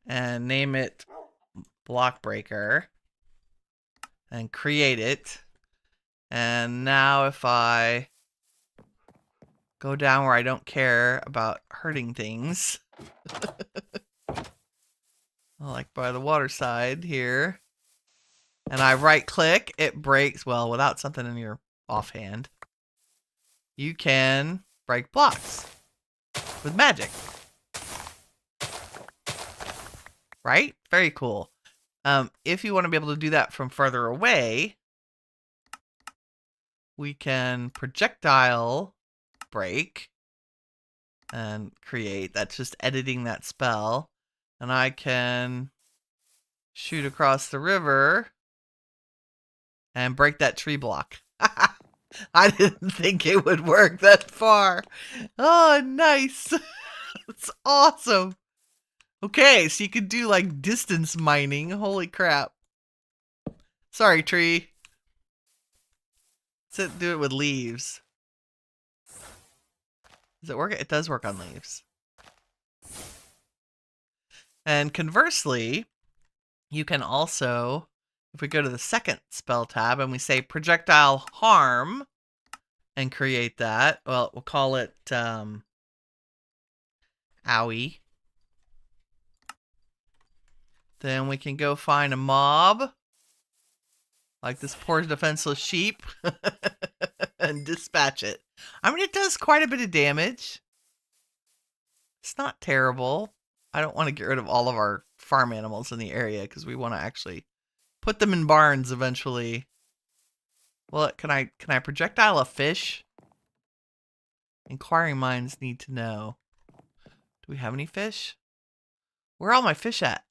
and name it block breaker and create it. And now if I go down where I don't care about hurting things, like by the water side here, and I right click, it breaks. Well, without something in your offhand, you can break blocks with magic. Right? Very cool. If you want to be able to do that from further away, we can projectile break and create. That's just editing that spell. And I can shoot across the river and break that tree block. I didn't think it would work that far. Oh, nice. That's awesome. Okay, so you could do like distance mining. Holy crap. Sorry, tree. Let's do it with leaves. Does it work? It does work on leaves. And conversely, you can also, if we go to the second spell tab and we say projectile harm and create that, well, we'll call it owie. Then we can go find a mob, like this poor defenseless sheep, and dispatch it. I mean, it does quite a bit of damage. It's not terrible. I don't want to get rid of all of our farm animals in the area because we want to actually put them in barns eventually. Well, can I projectile a fish? Inquiring minds need to know. Do we have any fish? Where are all my fish at?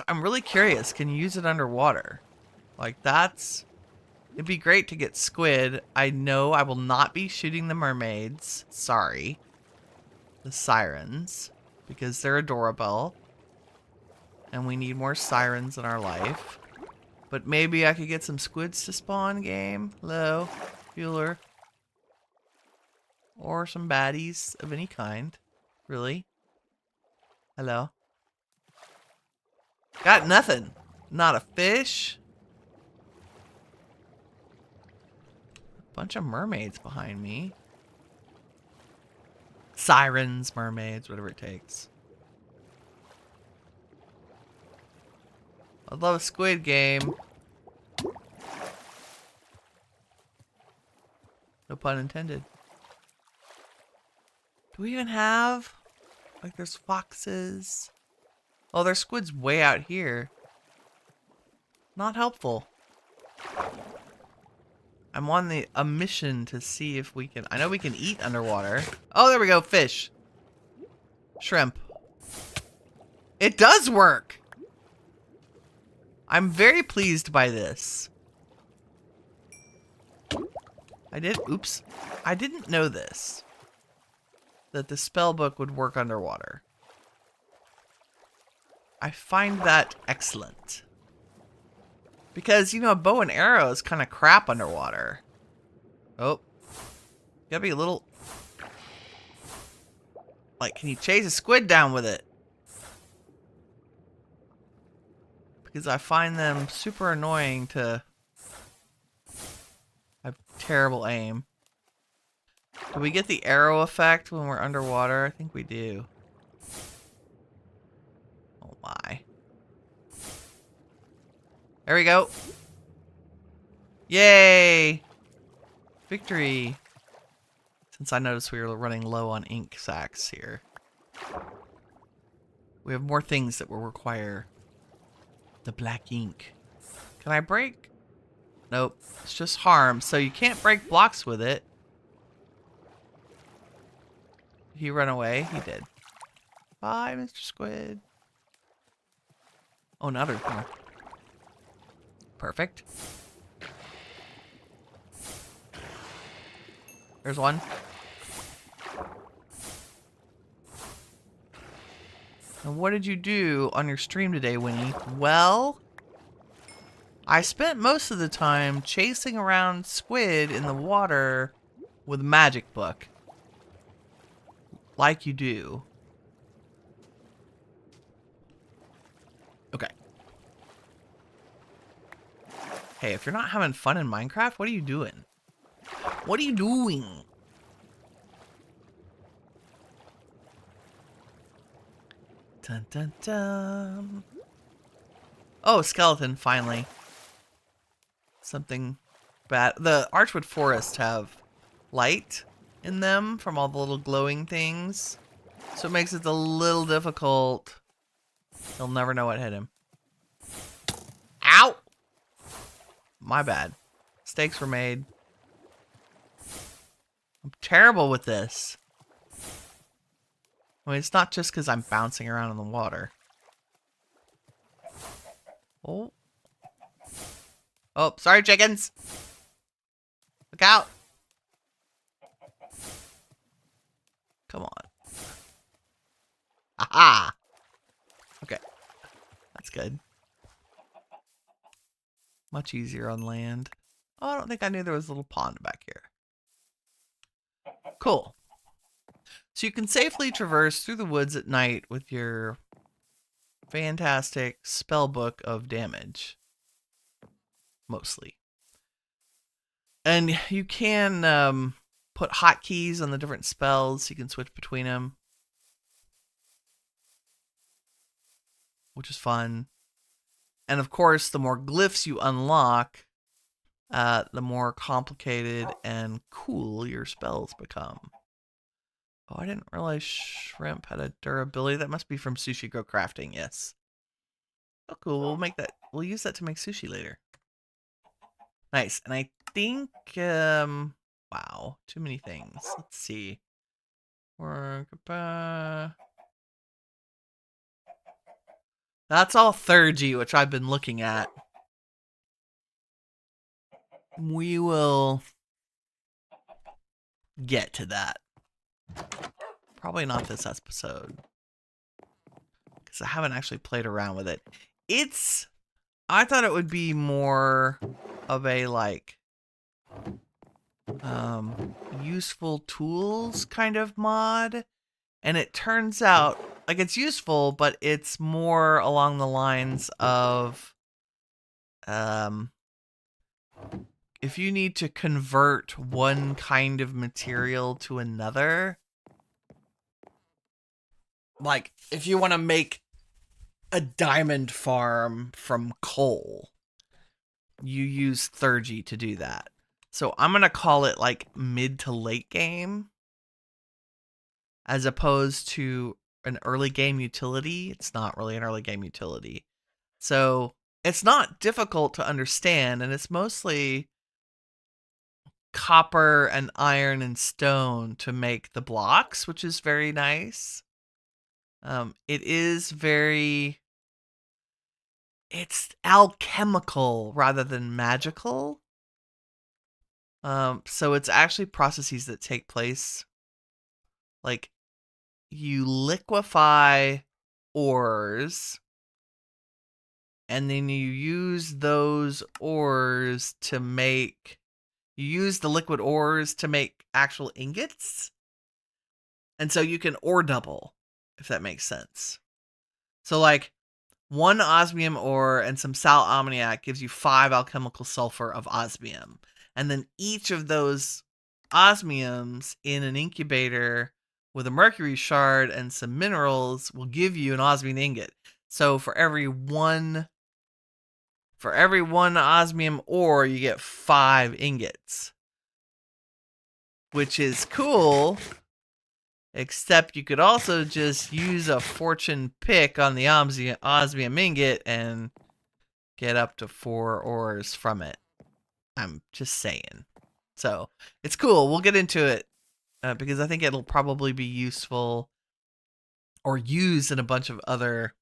I'm really curious. Can you use it underwater? Like, it'd be great to get squid. I know I will not be shooting the mermaids. Sorry. The sirens. Because they're adorable. And we need more sirens in our life. But maybe I could get some squids to spawn, game. Hello. Bueller. Or some baddies of any kind. Really? Hello. Got nothing. Not a fish. Bunch of mermaids behind me. Sirens, mermaids, whatever it takes. I'd love a squid game. No pun intended. Do we even have... Like, there's foxes. Oh, there's squids way out here. Not helpful. I'm on a mission to see if we can... I know we can eat underwater. Oh, there we go. Fish. Shrimp. It does work! I'm very pleased by this. Oops. I didn't know this. That the spell book would work underwater. I find that excellent. Because, you know, a bow and arrow is kind of crap underwater. Oh. You gotta be a little... Like, can you chase a squid down with it? Because I find them super annoying to... I have terrible aim. Do we get the arrow effect when we're underwater? I think we do. Oh my. There we go. Yay! Victory! Since I noticed we were running low on ink sacks here. We have more things that will require the black ink. Can I break? Nope. It's just harm, so you can't break blocks with it. Did he run away? He did. Bye, Mr. Squid. Oh, now there's more. Perfect. There's one. And what did you do on your stream today, Winnie? Well, I spent most of the time chasing around squid in the water with a magic book. Like you do. Okay. Hey, if you're not having fun in Minecraft, what are you doing? What are you doing? Dun dun dun. Oh, skeleton, finally. Something bad. The Archwood Forest have light in them from all the little glowing things. So it makes it a little difficult. He'll never know what hit him. Ow! My bad. Mistakes were made. I'm terrible with this. I mean, it's not just because I'm bouncing around in the water. Oh. Oh, sorry, chickens. Look out. Come on. Aha! Okay. That's good. Much easier on land. Oh, I don't think I knew there was a little pond back here. Cool. So you can safely traverse through the woods at night with your fantastic spell book of damage. Mostly. And you can put hotkeys on the different spells. So you can switch between them. Which is fun. And of course, the more glyphs you unlock, the more complicated and cool your spells become. Oh, I didn't realize shrimp had a durability. That must be from Sushi Go Crafting, yes. Oh, cool. We'll make that. We'll use that to make sushi later. Nice. And I think, wow, too many things. Let's see. That's all Thurgy, which I've been looking at. We will get to that. Probably not this episode. Because I haven't actually played around with it. I thought it would be more of a, like, useful tools kind of mod. And it turns out, like, it's useful, but it's more along the lines of, if you need to convert one kind of material to another, like, if you want to make a diamond farm from coal, you use Thurgy to do that. So I'm going to call it, like, mid to late game, as opposed to an early game utility. It's not really an early game utility. So it's not difficult to understand, and it's mostly copper and iron and stone to make the blocks, which is very nice. It is very... It's alchemical rather than magical. So it's actually processes that take place. Like, you liquefy ores, and then you use those ores to make... You use the liquid ores to make actual ingots. And so you can ore double, if that makes sense. So, like, 1 osmium ore and some sal ammoniac gives you 5 alchemical sulfur of osmium. And then each of those osmiums in an incubator with a mercury shard and some minerals will give you an osmium ingot. So for every one osmium ore, you get 5 ingots. Which is cool. Except you could also just use a fortune pick on the osmium ingot and get up to 4 ores from it. I'm just saying. So, it's cool. We'll get into it because I think it'll probably be useful or used in a bunch of other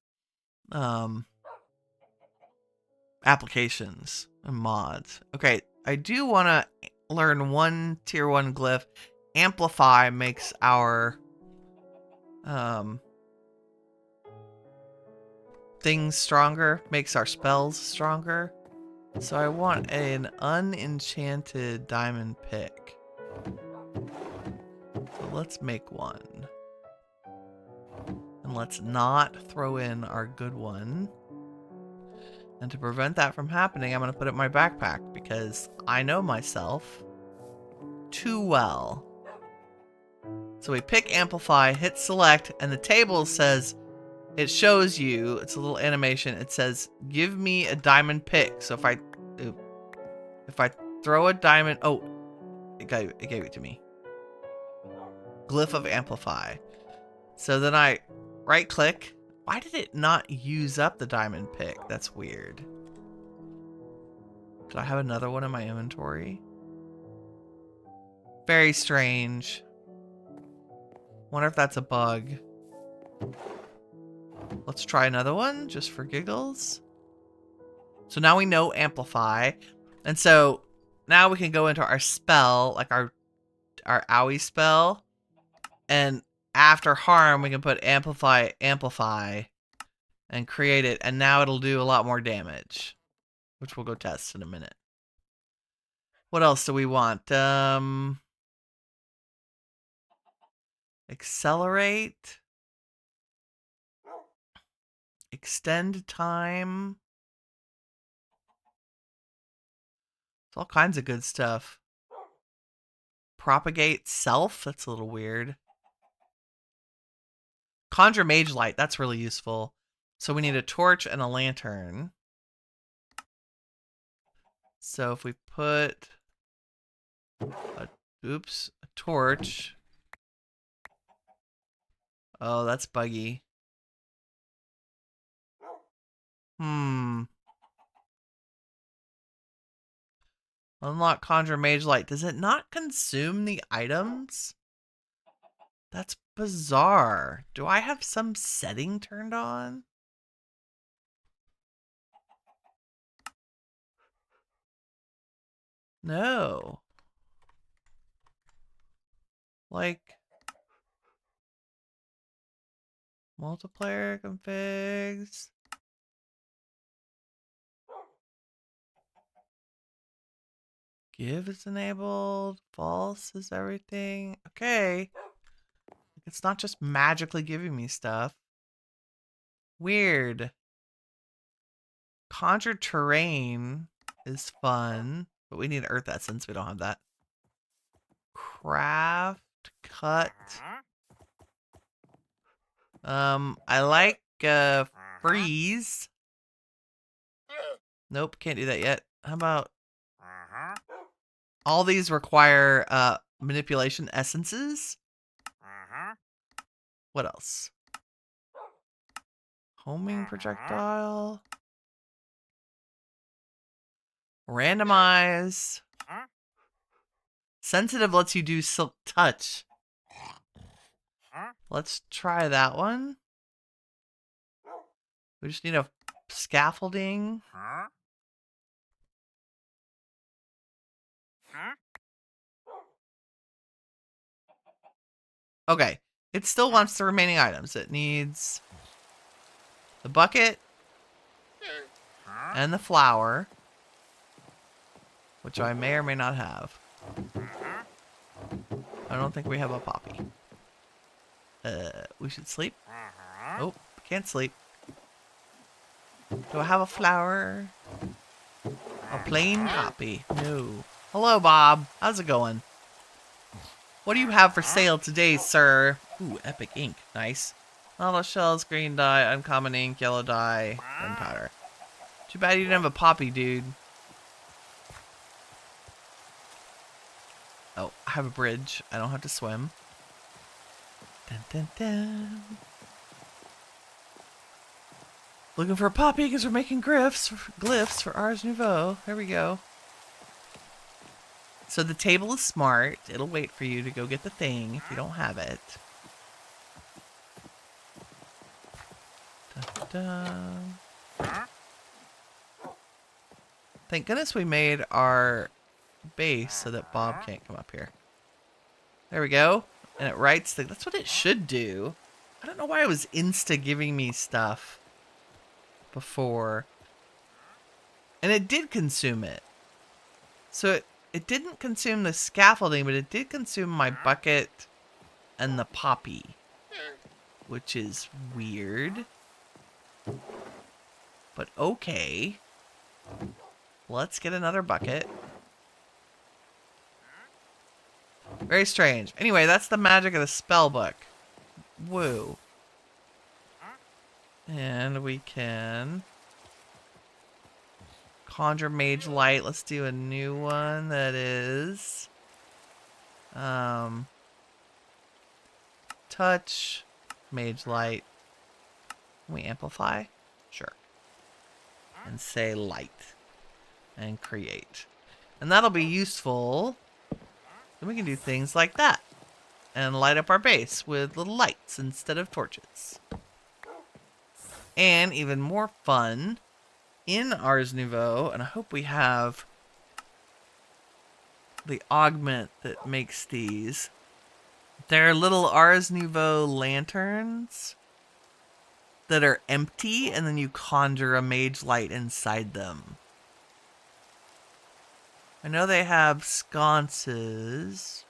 applications and mods. Okay, I do want to learn one tier 1 glyph. Amplify makes our things stronger, makes our spells stronger. So I want an unenchanted diamond pick. So let's make one. And let's not throw in our good one. And to prevent that from happening, I'm going to put it in my backpack because I know myself too well. So we pick Amplify, hit select, and the table says, it shows you, it's a little animation, it says, give me a diamond pick. So if I throw a diamond, oh, it gave it to me. Glyph of Amplify. So then I right click. Why did it not use up the diamond pick? That's weird. Did I have another one in my inventory? Very strange. Wonder if that's a bug. Let's try another one just for giggles. So now we know Amplify. And so now we can go into our spell, like our owie spell. And after harm, we can put Amplify, and create it. And now it'll do a lot more damage, which we'll go test in a minute. What else do we want? Accelerate. Extend time. It's all kinds of good stuff. Propagate self. That's a little weird. Conjure mage light. That's really useful. So we need a torch and a lantern. So if we put a torch. Oh, that's buggy. Unlock conjure mage light. Does it not consume the items? That's bizarre. Do I have some setting turned on? No. Like, multiplayer configs. Give is enabled. False is everything. Okay. It's not just magically giving me stuff. Weird. Conjure terrain is fun, but we need earth essence. We don't have that. Craft, cut. I like freeze. Nope, can't do that yet. How about all these require manipulation essences? What else? Homing projectile. Randomize. Sensitive lets you do silk touch. Let's try that one. We just need a scaffolding. Okay. It still wants the remaining items. It needs the bucket and the flower, which I may or may not have. I don't think we have a poppy. We should sleep. Oh, can't sleep. Do I have a flower? A plain poppy? No. Hello, Bob. How's it going? What do you have for sale today, sir? Ooh, epic ink. Nice. Hollow shells, green dye, uncommon ink, yellow dye, gunpowder. Too bad you didn't have a poppy, dude. Oh, I have a bridge. I don't have to swim. Dun, dun, dun. Looking for a poppy because we're making glyphs for Ars Nouveau. There we go. So the table is smart. It'll wait for you to go get the thing if you don't have it. Dun, dun. Thank goodness we made our base so that Bob can't come up here. There we go. And it writes the... That's what it should do. I don't know why it was insta giving me stuff before. And it did consume it. So it didn't consume the scaffolding, but it did consume my bucket and the poppy, which is weird. But okay. Let's get another bucket. Very strange. Anyway, that's the magic of the spell book. Woo. And we can conjure mage light. Let's do a new one that is touch mage light. Can we amplify? Sure. And say light. And create. And that'll be useful. Then we can do things like that. And light up our base with little lights instead of torches. And even more fun, in Ars Nouveau, and I hope we have the augment that makes these. They're little Ars Nouveau lanterns that are empty, and then you conjure a mage light inside them. I know they have sconces.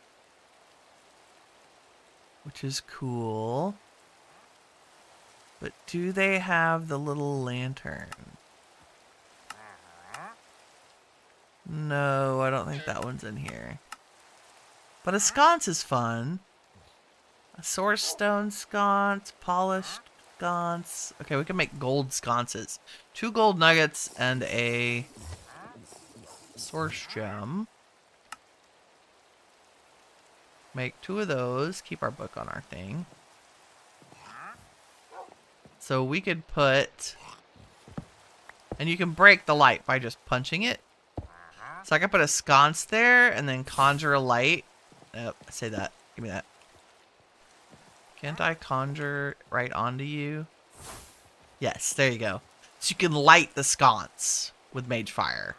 which is cool. But do they have the little lantern? No, I don't think that one's in here. But a sconce is fun. A source stone sconce, polished sconce. Okay, we can make gold sconces. 2 gold nuggets and a source gem. Make 2 of those. Keep our book on our thing. So we could put... And you can break the light by just punching it. So I can put a sconce there and then conjure a light. Oh, I say that. Give me that. Can't I conjure right onto you? Yes, there you go. So you can light the sconce with mage fire.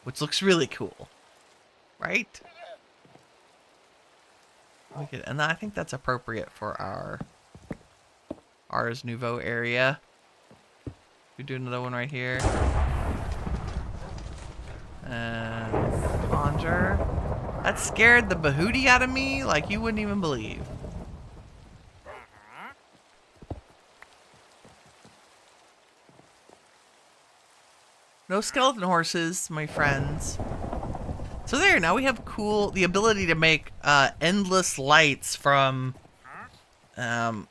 Which looks really cool. Right? And I think that's appropriate for our Ars Nouveau area. We do another one right here. And conjure. That scared the bahootie out of me like you wouldn't even believe. No skeleton horses, my friends. So there, now we have the ability to make endless lights from a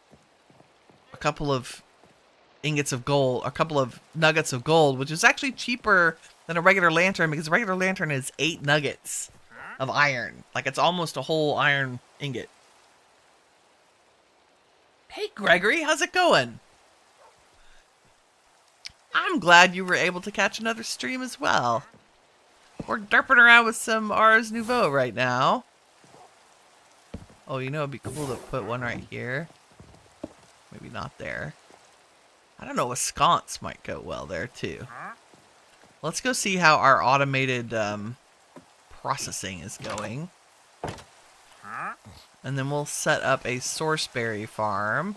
couple of ingots of gold, a couple of nuggets of gold, which is actually cheaper than a regular lantern because a regular lantern is 8 nuggets of iron. Like it's almost a whole iron ingot. Hey Gregory, how's it going? I'm glad you were able to catch another stream as well. We're derping around with some Ars Nouveau right now. Oh, you know it'd be cool to put one right here. Maybe not there. I don't know, a sconce might go well there too. Let's go see how our automated processing is going. And then we'll set up a sourceberry farm.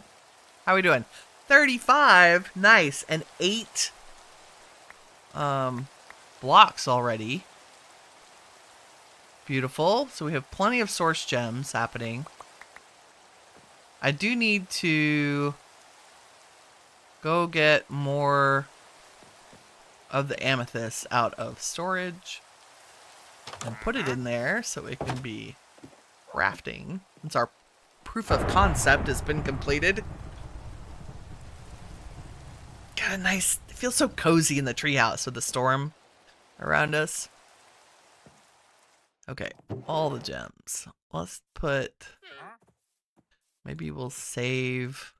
How are we doing? 35, nice, and 8 blocks already. Beautiful. So we have plenty of source gems happening. I do need to go get more of the amethyst out of storage and put it in there so it can be crafting. Since our proof of concept has been completed. God, nice. It feels so cozy in the treehouse with the storm around us. Okay, all the gems. Let's put... Maybe we'll save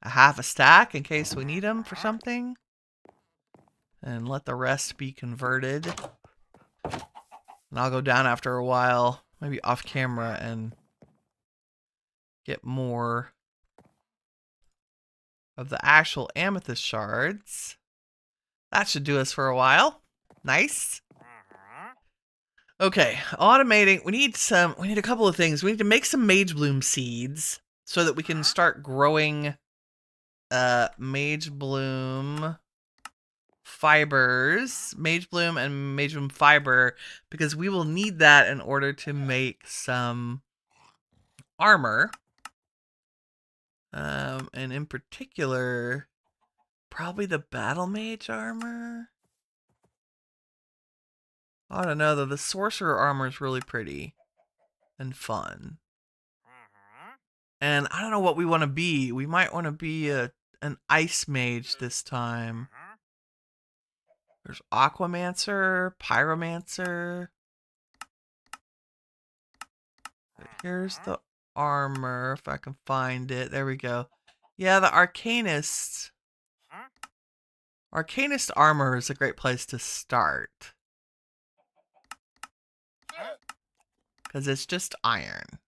a half a stack in case we need them for something. And let the rest be converted. And I'll go down after a while, maybe off camera, and get more of the actual amethyst shards. That should do us for a while. Nice. Okay, automating. We need a couple of things. We need to make some mage bloom seeds so that we can start growing mage bloom fibers, mage bloom and mage bloom fiber, because we will need that in order to make some armor. And in particular, probably the battle mage armor. I don't know though, the sorcerer armor is really pretty and fun. And I don't know what we want to be. We might want to be an ice mage this time. There's Aquamancer, Pyromancer. But here's the armor, if I can find it. There we go. Yeah, the Arcanist. Arcanist armor is a great place to start. Because it's just iron.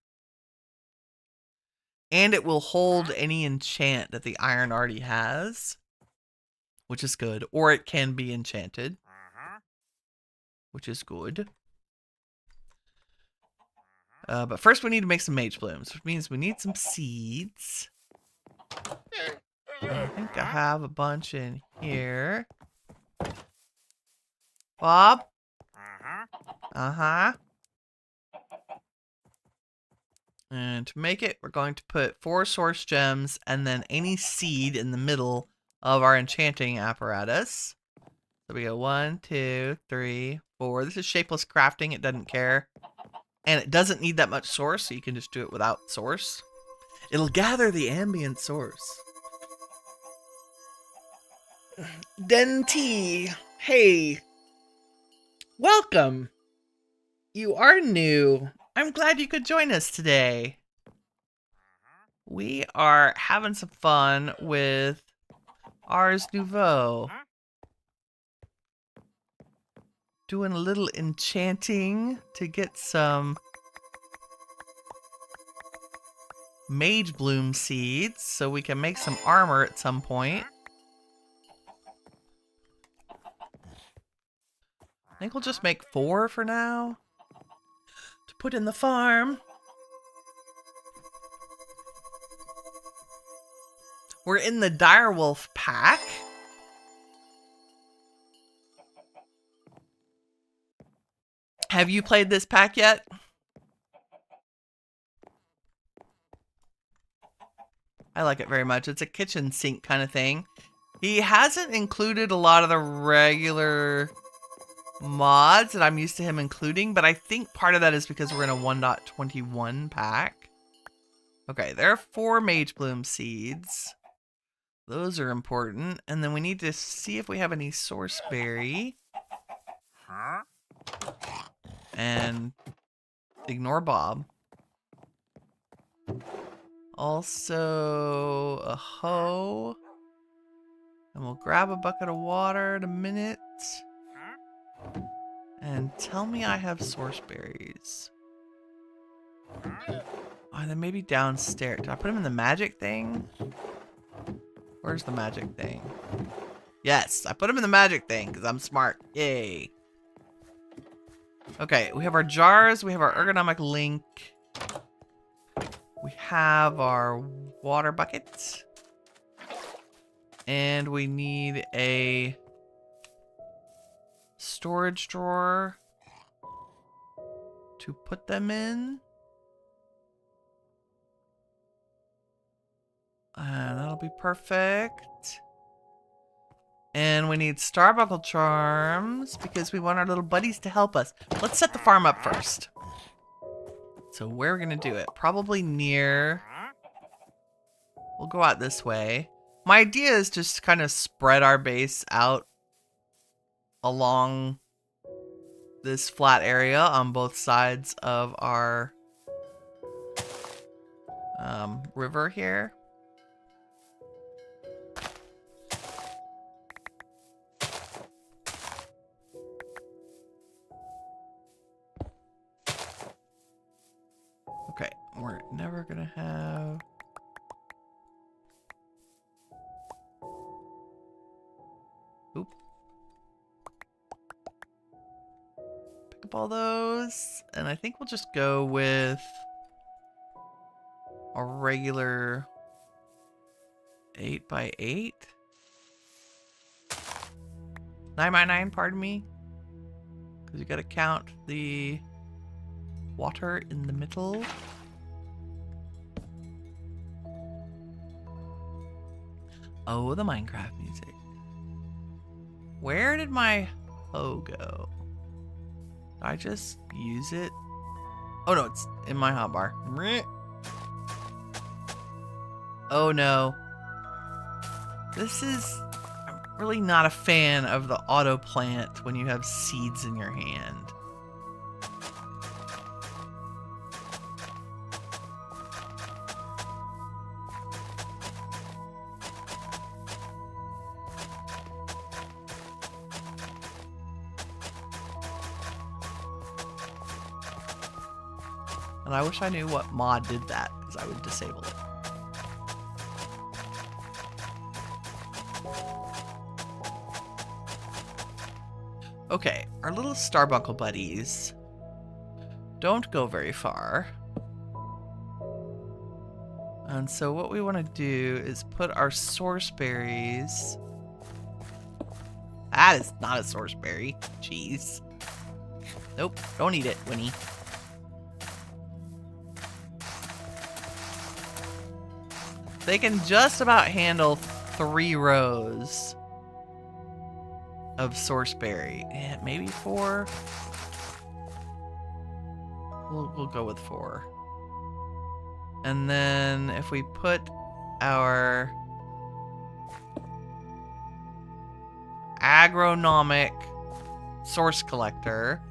And it will hold any enchant that the iron already has. Which is good. Or it can be enchanted. Which is good. But first we need to make some mage blooms. Which means we need some seeds. I think I have a bunch in here. Bob? Uh-huh. And to make it, we're going to put 4 source gems and then any seed in the middle of our enchanting apparatus. So we go 1, 2, 3, 4. This is shapeless crafting. It doesn't care. And it doesn't need that much source, so you can just do it without source. It'll gather the ambient source. Denti, hey. Welcome. You are new. I'm glad you could join us today. We are having some fun with Ars Nouveau. Doing a little enchanting to get some mage bloom seeds so we can make some armor at some point. I think we'll just make 4 for now to put in the farm. We're in the Direwolf pack. Have you played this pack yet? I like it very much. It's a kitchen sink kind of thing. He hasn't included a lot of the regular mods that I'm used to him including, but I think part of that is because we're in a 1.21 pack. Okay, there are 4 mage bloom seeds. Those are important. And then we need to see if we have any source berry. And ignore Bob. Also a hoe. And we'll grab a bucket of water in a minute. And tell me I have source berries. Oh, then maybe downstairs. Did I put them in the magic thing? Where's the magic thing? Yes, I put them in the magic thing because I'm smart. Yay. Okay, we have our jars. We have our ergonomic link. We have our water bucket. And we need a storage drawer to put them in. And that'll be perfect. And we need Starbuckle charms because we want our little buddies to help us. Let's set the farm up first. So where are we going to do it? Probably near... We'll go out this way. My idea is just kind of spread our base out along this flat area on both sides of our river here. Okay, we're never gonna have... Oop. Pick up all those, and I think we'll just go with a regular 8x8. 9x9, pardon me. Because you gotta count the water in the middle. Oh, the Minecraft music. Where did my hoe go? Did I just use it? Oh no, it's in my hotbar. Oh no. I'm really not a fan of the auto plant when you have seeds in your hand. And I wish I knew what mod did that, because I would disable it. Okay, our little Starbuckle buddies don't go very far. And so what we want to do is put our source berries... That is not a source berry. Jeez. Nope, don't eat it, Winnie. they can just about handle 3 rows of sourceberry. And maybe 4. We'll go with 4. And then if we put our agronomic source collector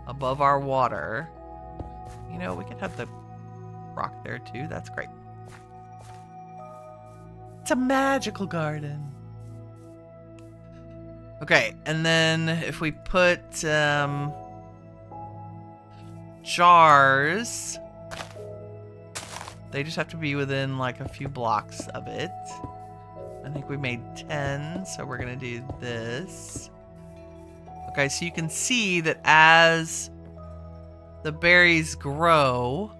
above our water, you know, we could have the rock there too. That's great. It's a magical garden. Okay, and then if we put jars, they just have to be within like a few blocks of it. I think we made 10, so we're gonna do this. Okay, so you can see that as the berries grow,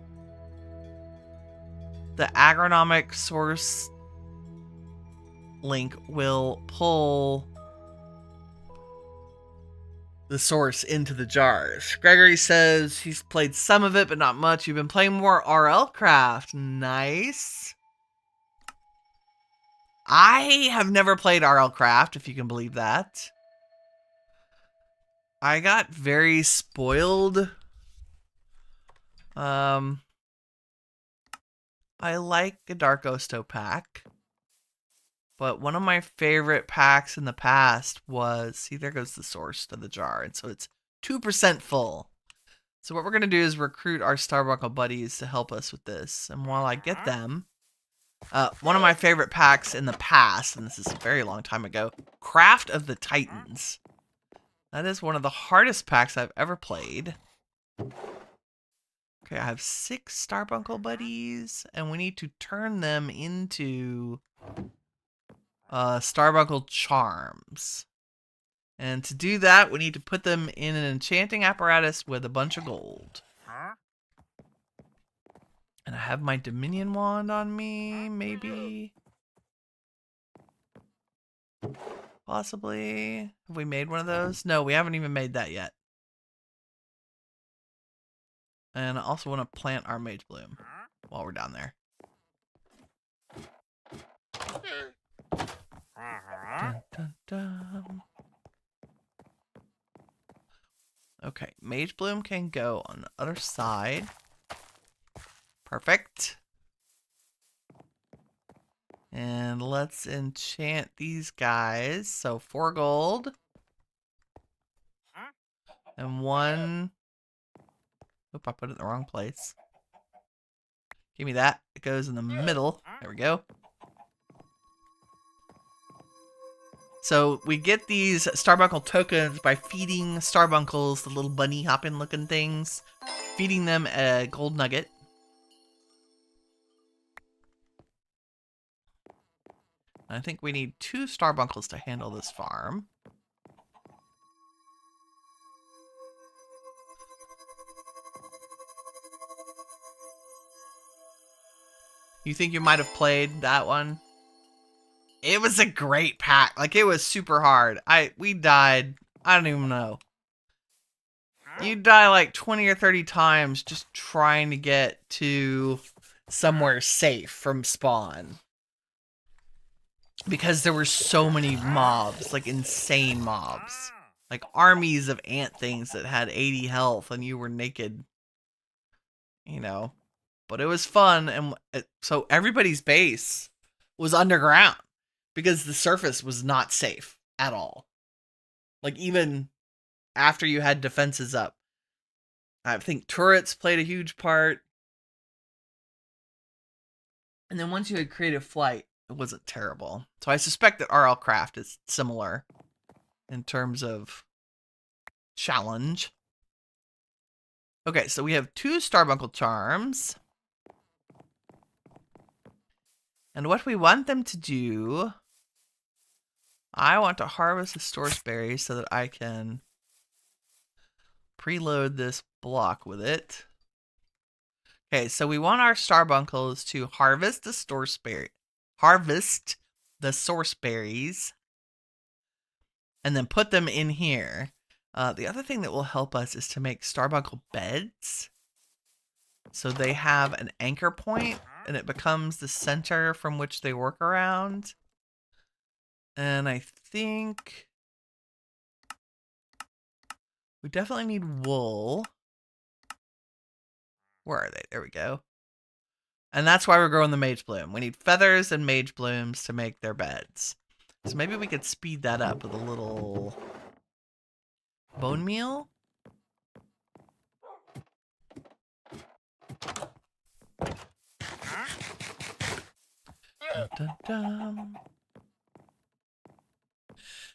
the agronomic source link will pull the source into the jars. Gregory says he's played some of it, but not much. You've been playing more RL Craft. Nice. I have never played RL Craft, if you can believe that. I got very spoiled. I like a Dark Osto pack. But one of my favorite packs in the past was, see, there goes the source to the jar. And so it's 2% full. So what we're going to do is recruit our Starbuckle buddies to help us with this. And while I get them, one of my favorite packs in the past, and this is a very long time ago, Craft of the Titans. That is one of the hardest packs I've ever played. Okay, I have 6 Starbuckle buddies, and we need to turn them into Starbuckle charms. And to do that, we need to put them in an enchanting apparatus with a bunch of gold. And I have my Dominion wand on me, maybe. Possibly. Have we made one of those? No, we haven't even made that yet. And I also want to plant our Mage Bloom while we're down there. Dun, dun, dun. Okay, Mage Bloom can go on the other side. Perfect. And let's enchant these guys. So 4 gold. And 1. Oop, I put it in the wrong place. Give me that. It goes in the middle. There we go. So we get these Starbuckle tokens by feeding Starbuckles, the little bunny hopping looking things, feeding them a gold nugget. I think we need 2 Starbuckles to handle this farm. You think you might have played that one? It was a great pack. Like, it was super hard. We died. I don't even know. You die like 20 or 30 times just trying to get to somewhere safe from spawn. Because there were so many mobs, like insane mobs. Like armies of ant things that had 80 health and you were naked. You know. But it was fun, and so everybody's base was underground. Because the surface was not safe at all. Like, even after you had defenses up. I think turrets played a huge part. And then once you had creative flight, it wasn't terrible. So I suspect that RL Craft is similar in terms of challenge. Okay, so we have 2 Starbuckle charms. And what we want them to do... I want to harvest the source berries so that I can preload this block with it. Okay, so we want our Starbuckles to harvest the source berries, and then put them in here. The other thing that will help us is to make Starbuckle beds. so they have an anchor point and it becomes the center from which they work around. And I think we definitely need wool. Where are they? There we go. And that's why we're growing the mage bloom. We need feathers and mage blooms to make their beds. So maybe we could speed that up with a little bone meal. Dun, dun, dun.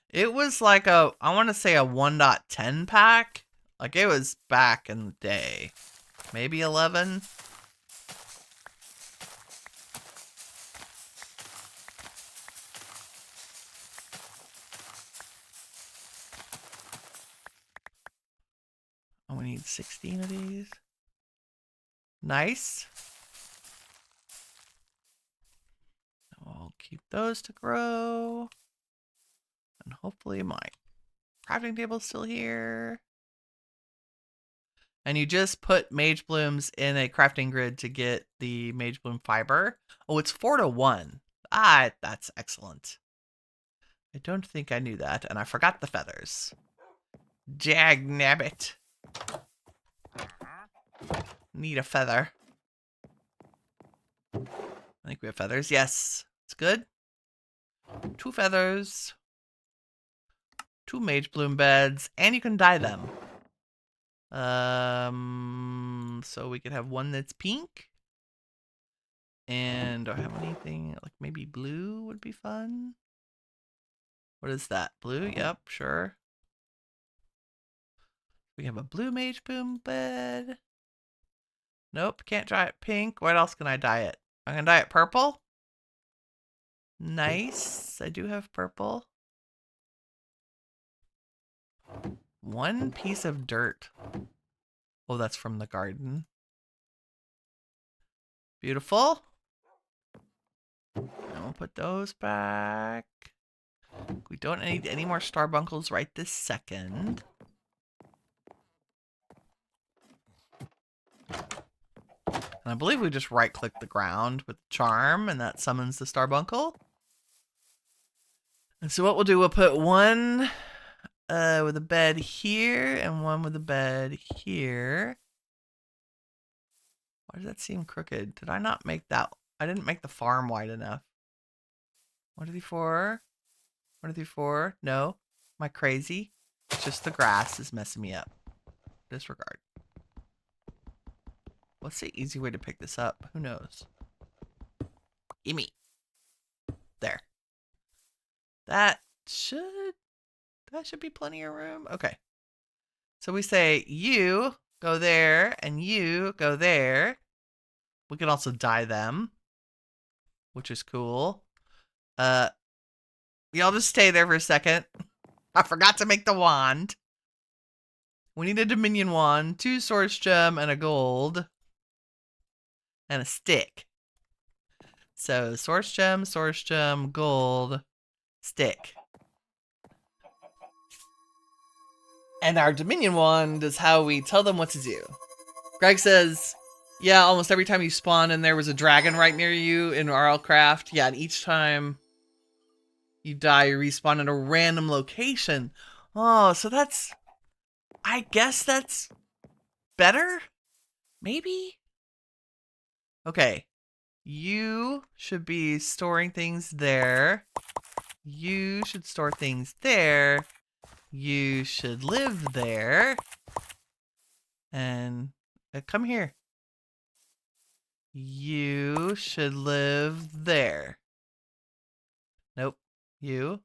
It was like a, I want to say a 1.10 pack. Like it was back in the day. Maybe 11. Oh, we need 16 of these. Nice. I'll keep those to grow. And hopefully my crafting table's still here. And you just put mage blooms in a crafting grid to get the mage bloom fiber. Oh, it's 4-to-1. Ah, that's excellent. I don't think I knew that, and I forgot the feathers. Jagnabbit. Need a feather. I think we have feathers. Yes, it's good. 2 feathers. 2 mage bloom beds, and you can dye them. So we could have one that's pink. And do I have anything like maybe blue would be fun? What is that? Blue? Yep, sure. We have a blue mage bloom bed. Nope, can't dye it pink. What else can I dye it? I can dye it purple. Nice. I do have purple. 1 piece of dirt. Oh, that's from the garden. Beautiful. And we'll put those back. We don't need any more starbuckles right this second. And I believe we just right-click the ground with charm, and that summons the starbuckle. And so what we'll do, we'll put one with a bed here and one with a bed here. Why does that seem crooked? Did I not make that? I didn't make the farm wide enough. 1, 2, 3, 4. 1, 2, 3, 4. No. Am I crazy? It's just the grass is messing me up. Disregard. What's the easy way to pick this up? Who knows? Gimme. There. That should be plenty of room. Okay. So we say you go there and you go there. We can also dye them, which is cool. Y'all just stay there for a second. I forgot to make the wand. We need a Dominion wand, 2 source gem, and a gold. And a stick. So source gem, gold, stick. And our Dominion wand is how we tell them what to do. Greg says, yeah, almost every time you spawn and there was a dragon right near you in RLcraft. Yeah, and each time you die, you respawn at a random location. Oh, so that's... I guess that's better? Maybe? Okay. You should be storing things there. You should store things there. You should live there. And come here. You should live there. Nope. You.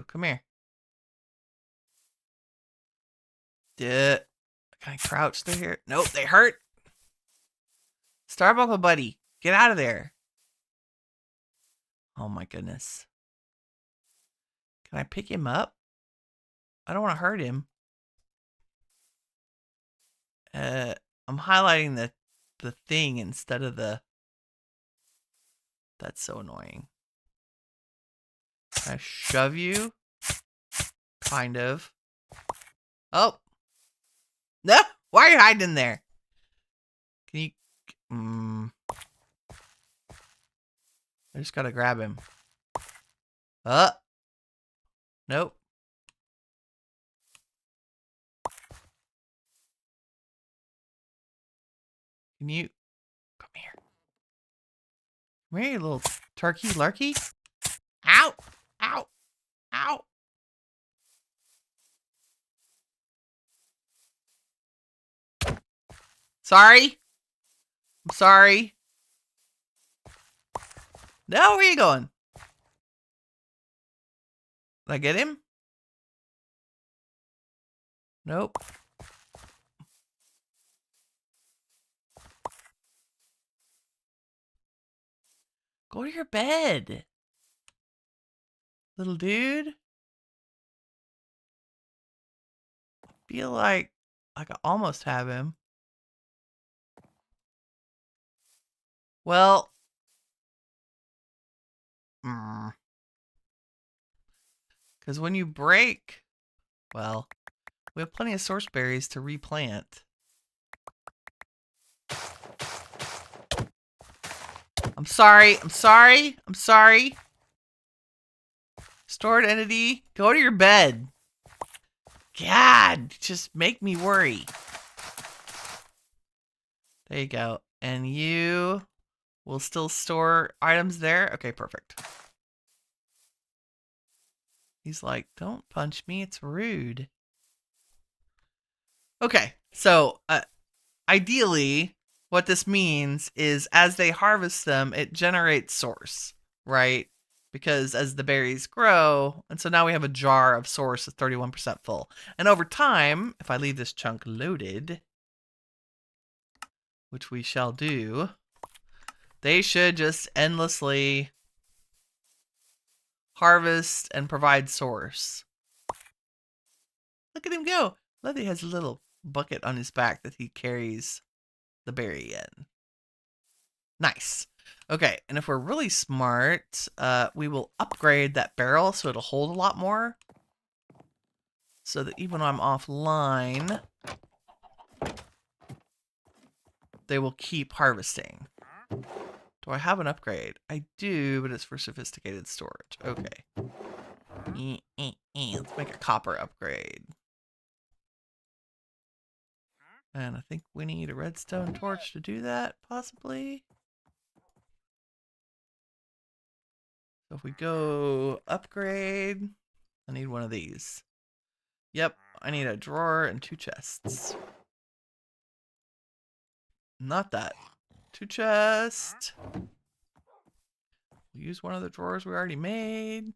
Come here. Can I crouch through here? Nope, they hurt. Starbuckle buddy, get out of there. Oh my goodness. Can I pick him up? I don't want to hurt him. I'm highlighting the thing instead of the... That's so annoying. Can I shove you? Kind of. Oh. No! Why are you hiding there? Can you... I just gotta grab him. Nope. Can you... Come here. Come here, you little turkey larky. Ow! Ow! Ow! Sorry. I'm sorry. No, where are you going? Did I get him? Nope. Go to your bed. Little dude. I feel like I almost have him. Well. Because when you break, well, we have plenty of source berries to replant. I'm sorry. I'm sorry. I'm sorry. Stored entity, go to your bed. God, just make me worry. There you go. And you will still store items there? Okay, perfect. He's like, don't punch me, it's rude. Okay, so ideally, what this means is as they harvest them, it generates source, right? Because as the berries grow, and so now we have a jar of source that's 31% full. And over time, if I leave this chunk loaded, which we shall do, they should just endlessly harvest and provide source. Look at him go. Look, he has a little bucket on his back that he carries the berry in. Nice. Okay, and if we're really smart, we will upgrade that barrel so it'll hold a lot more. So that even when I'm offline, they will keep harvesting. Do I have an upgrade? I do, but it's for sophisticated storage. Okay. Let's make a copper upgrade. And I think we need a redstone torch to do that, possibly. So if we go upgrade, I need one of these. Yep, I need a drawer and 2 chests. Not that. 2 chests. We'll use one of the drawers we already made.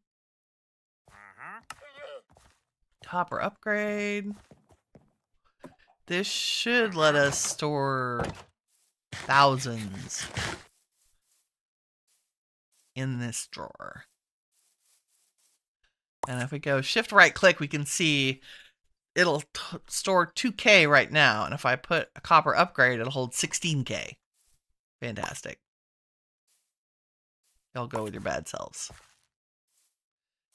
Copper upgrade. This should let us store thousands in this drawer. And if we go shift right click, we can see it'll store 2K right now. And if I put a copper upgrade, it'll hold 16K. Fantastic. Y'all go with your bad selves.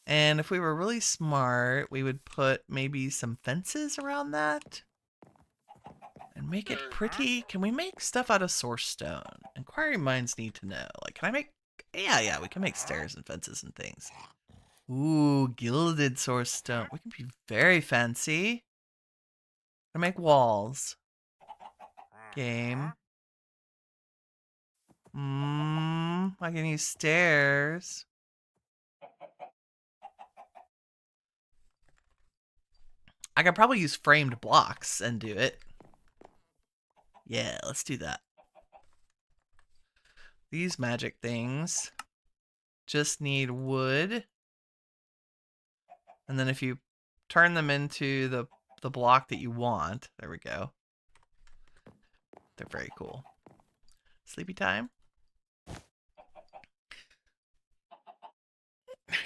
And if we were really smart, we would put maybe some fences around that. And make it pretty. Can we make stuff out of source stone? Inquiring minds need to know. Like, can I make... Yeah, we can make stairs and fences and things. Ooh, gilded source stone. We can be very fancy. Can I make walls? Game. I can use stairs. I could probably use framed blocks and do it. Yeah, let's do that. These magic things just need wood. And then if you turn them into the block that you want, there we go. They're very cool. Sleepy time.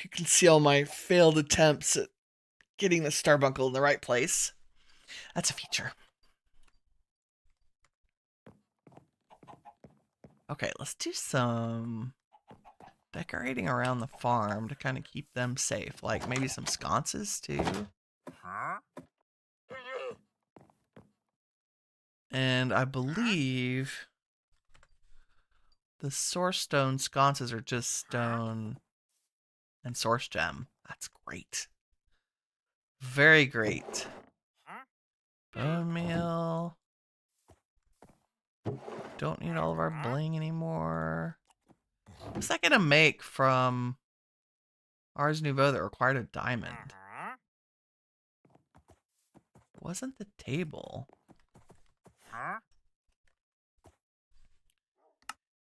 You can see all my failed attempts at getting the starbuncle in the right place. That's a feature. Okay, let's do some decorating around the farm to kind of keep them safe. Like maybe some sconces too. And I believe the source stone sconces are just stone and source gem. That's great. Very great. Bone meal. Don't need all of our bling anymore. What's that gonna make from Ars Nouveau that required a diamond? Wasn't the table?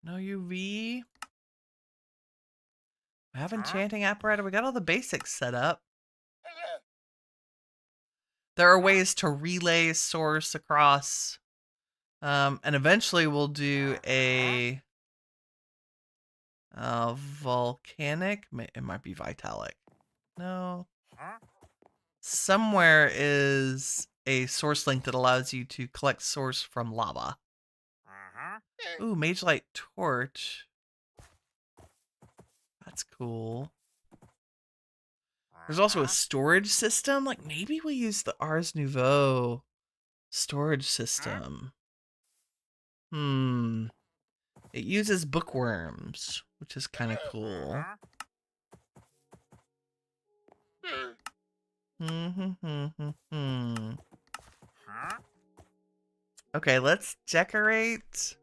No UV. I have enchanting apparatus. We got all the basics set up. There are ways to relay source across. And eventually we'll do a volcanic. It might be vitalic. No. Somewhere is a source link that allows you to collect source from lava. Ooh, Mage Light Torch. That's cool. There's also a storage system. Like, maybe we use the Ars Nouveau storage system. It uses bookworms, which is kind of cool. Okay, let's decorate.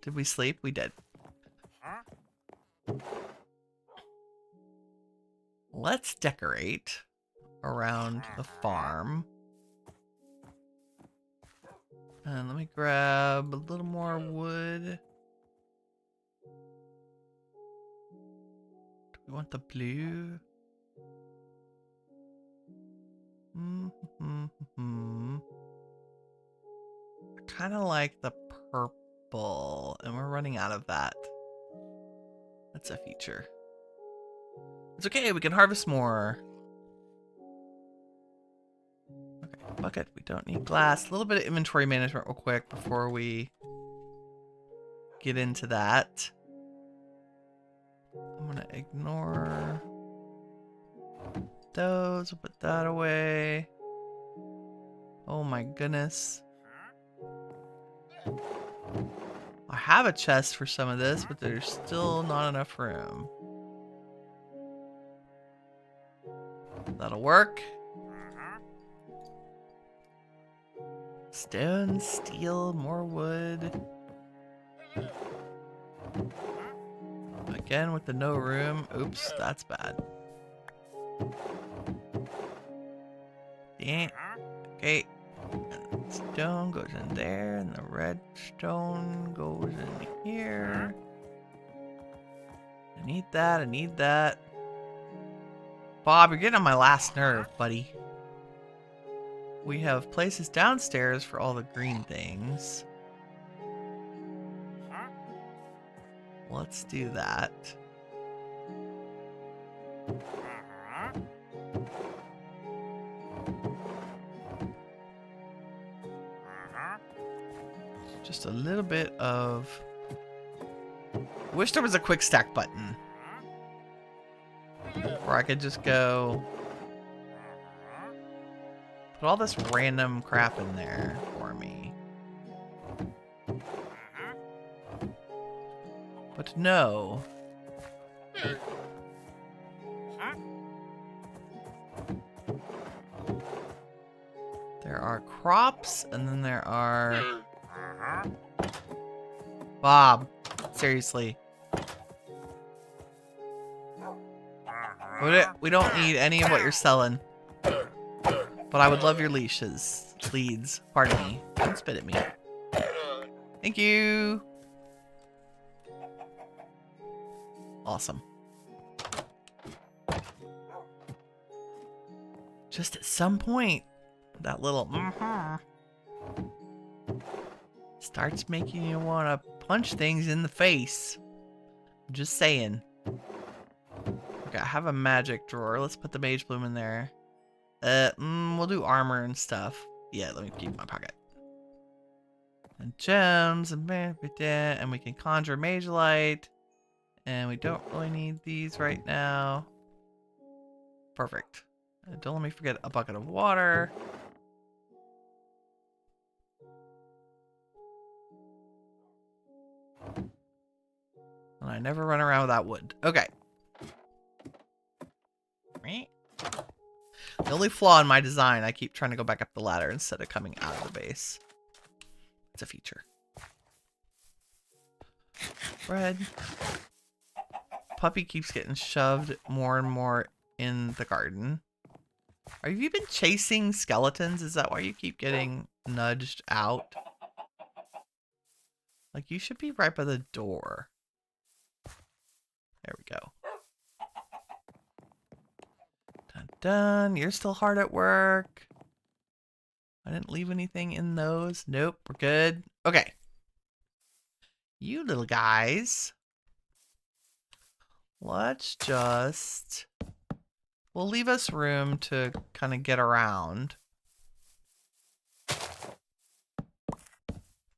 Did we sleep? We did. Let's decorate around the farm. And let me grab a little more wood. Do we want the blue? I kind of like the purple, and we're running out of that. That's a feature. It's okay, we can harvest more. Okay, bucket, we don't need glass. A little bit of inventory management real quick before we get into that. I'm gonna ignore those, put that away. Oh my goodness. I have a chest for some of this, but there's still not enough room. That'll work. Stone, steel, more wood. Again with the no room. Oops, that's bad. Yeah. Okay. And stone goes in there, and the red stone goes in here. I need that, I need that. Bob, you're getting on my last nerve, buddy. We have places downstairs for all the green things. Let's do that. Just a little bit of... Wish there was a quick stack button. Or I could just go... Put all this random crap in there for me. But no. There are crops, and then there are... Bob, seriously. We don't need any of what you're selling. But I would love your leashes. Leads. Pardon me. Don't spit at me. Thank you. Awesome. Just at some point, that little starts making you want to punch things in the face. I'm just saying. Okay, I have a magic drawer. Let's put the mage bloom in there. We'll do armor and stuff. Yeah, let me keep my pocket. And gems and we can conjure mage light. And we don't really need these right now. Perfect. Don't let me forget a bucket of water. I never run around without wood. Okay. The only flaw in my design, I keep trying to go back up the ladder instead of coming out of the base. It's a feature. Bread. Puppy keeps getting shoved more and more in the garden. Have you been chasing skeletons? Is that why you keep getting nudged out? Like, you should be right by the door. There we go. Dun dun. You're still hard at work. I didn't leave anything in those. Nope, we're good. Okay. You little guys. Let's just... We'll leave us room to kind of get around.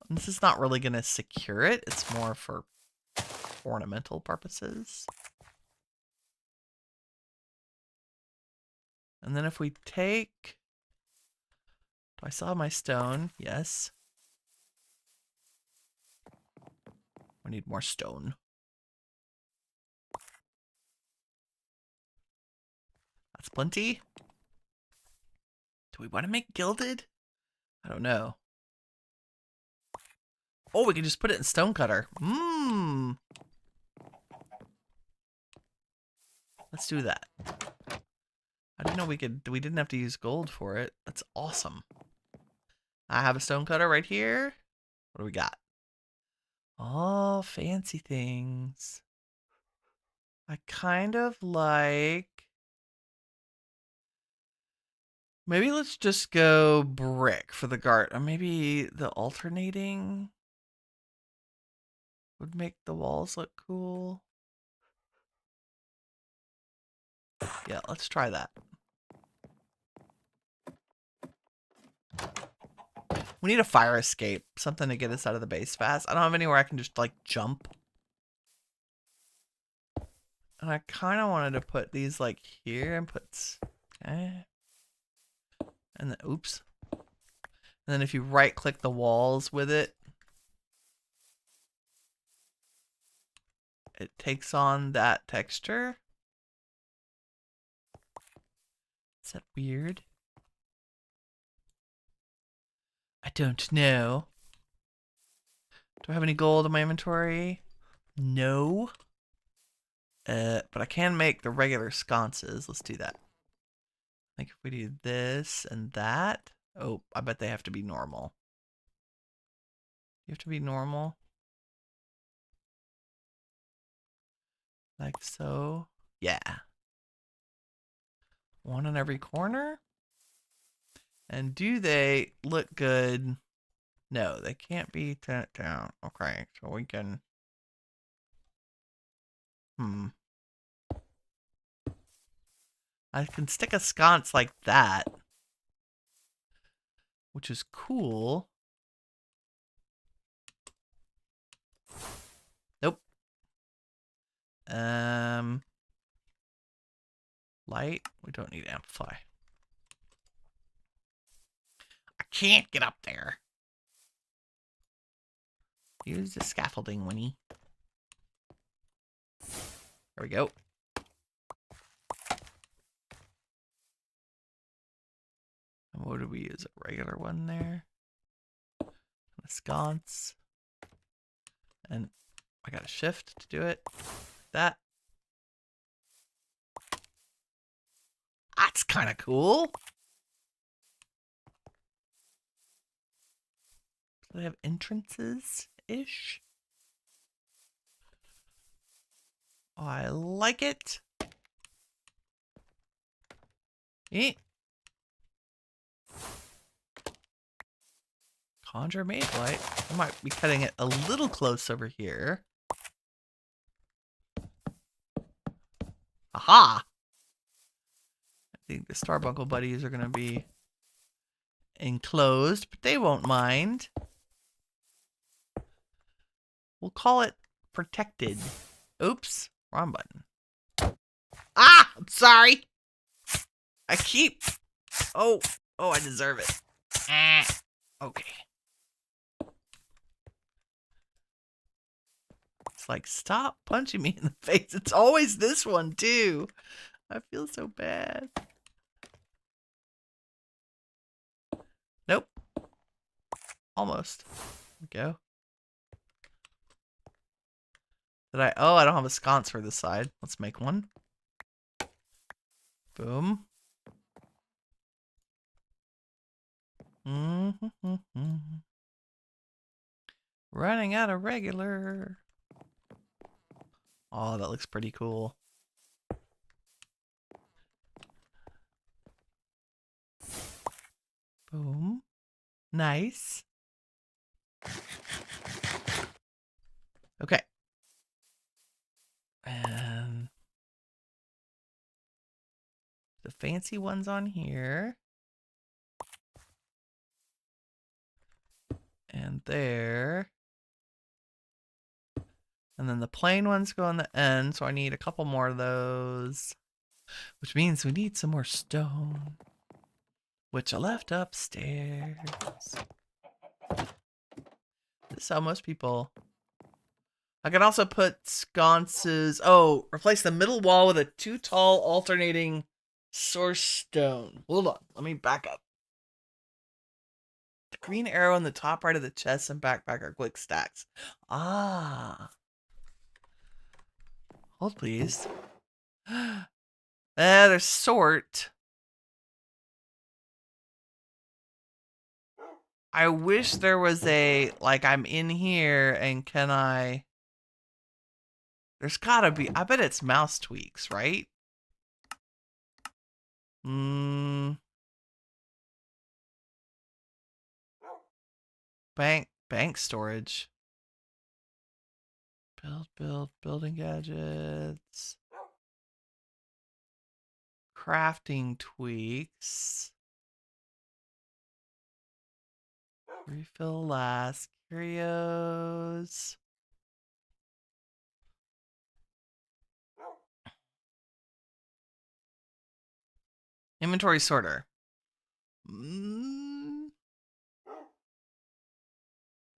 And this is not really going to secure it. It's more for ornamental purposes. And then if we take... Do I still have my stone? Yes. We need more stone. That's plenty. Do we want to make gilded? I don't know. Oh, we can just put it in stonecutter. Mmm. Let's do that. I didn't know we didn't have to use gold for it. That's awesome. I have a stonecutter right here. What do we got? Oh, fancy things. I kind of like... Maybe let's just go brick for the garden. Or maybe the alternating would make the walls look cool. Yeah, let's try that. We need a fire escape. Something to get us out of the base fast. I don't have anywhere I can just, like, jump. And I kind of wanted to put these, like, here and put... Okay. And then, oops. And then if you right-click the walls with it, it takes on that texture. Is that weird? I don't know. Do I have any gold in my inventory? No. But I can make the regular sconces. Let's do that. I think if we do this and that. Oh, I bet they have to be normal. You have to be normal. Like so. Yeah. One on every corner. And do they look good? No, they can't be turned down. Okay, so we can... I can stick a sconce like that, which is cool. Nope. Light. We don't need amplify. I can't get up there. Use the scaffolding, Winnie. There we go. And what do we use? A regular one there. A sconce. And I got a shift to do it. That. That's kind of cool. Do they have entrances-ish? Oh, I like it. Eh. Conjure mage light. I might be cutting it a little close over here. Aha! I think the Starbuncle buddies are going to be enclosed, but they won't mind. We'll call it protected. Oops, wrong button. Ah! I'm sorry! I keep... Oh, I deserve it. Okay. It's like, stop punching me in the face. It's always this one, too. I feel so bad. Nope. Almost. There we go. Oh, I don't have a sconce for this side. Let's make one. Boom. Running out of regular. Oh, that looks pretty cool. Boom. Nice. Okay. And the fancy ones on here. And there. And then the plain ones go on the end, so I need a couple more of those. Which means we need some more stone. Which I left upstairs. This is how most people... I can also put sconces... Oh, replace the middle wall with a 2 tall alternating source stone. Hold on, let me back up. The green arrow in the top right of the chest and backpack are quick stacks. Ah. Hold, please. There's sort. I wish there was a, like, I'm in here and can I... There's gotta be, I bet it's mouse tweaks, right? Bank storage. Building gadgets. Crafting tweaks. Refill last. Curios. Inventory sorter.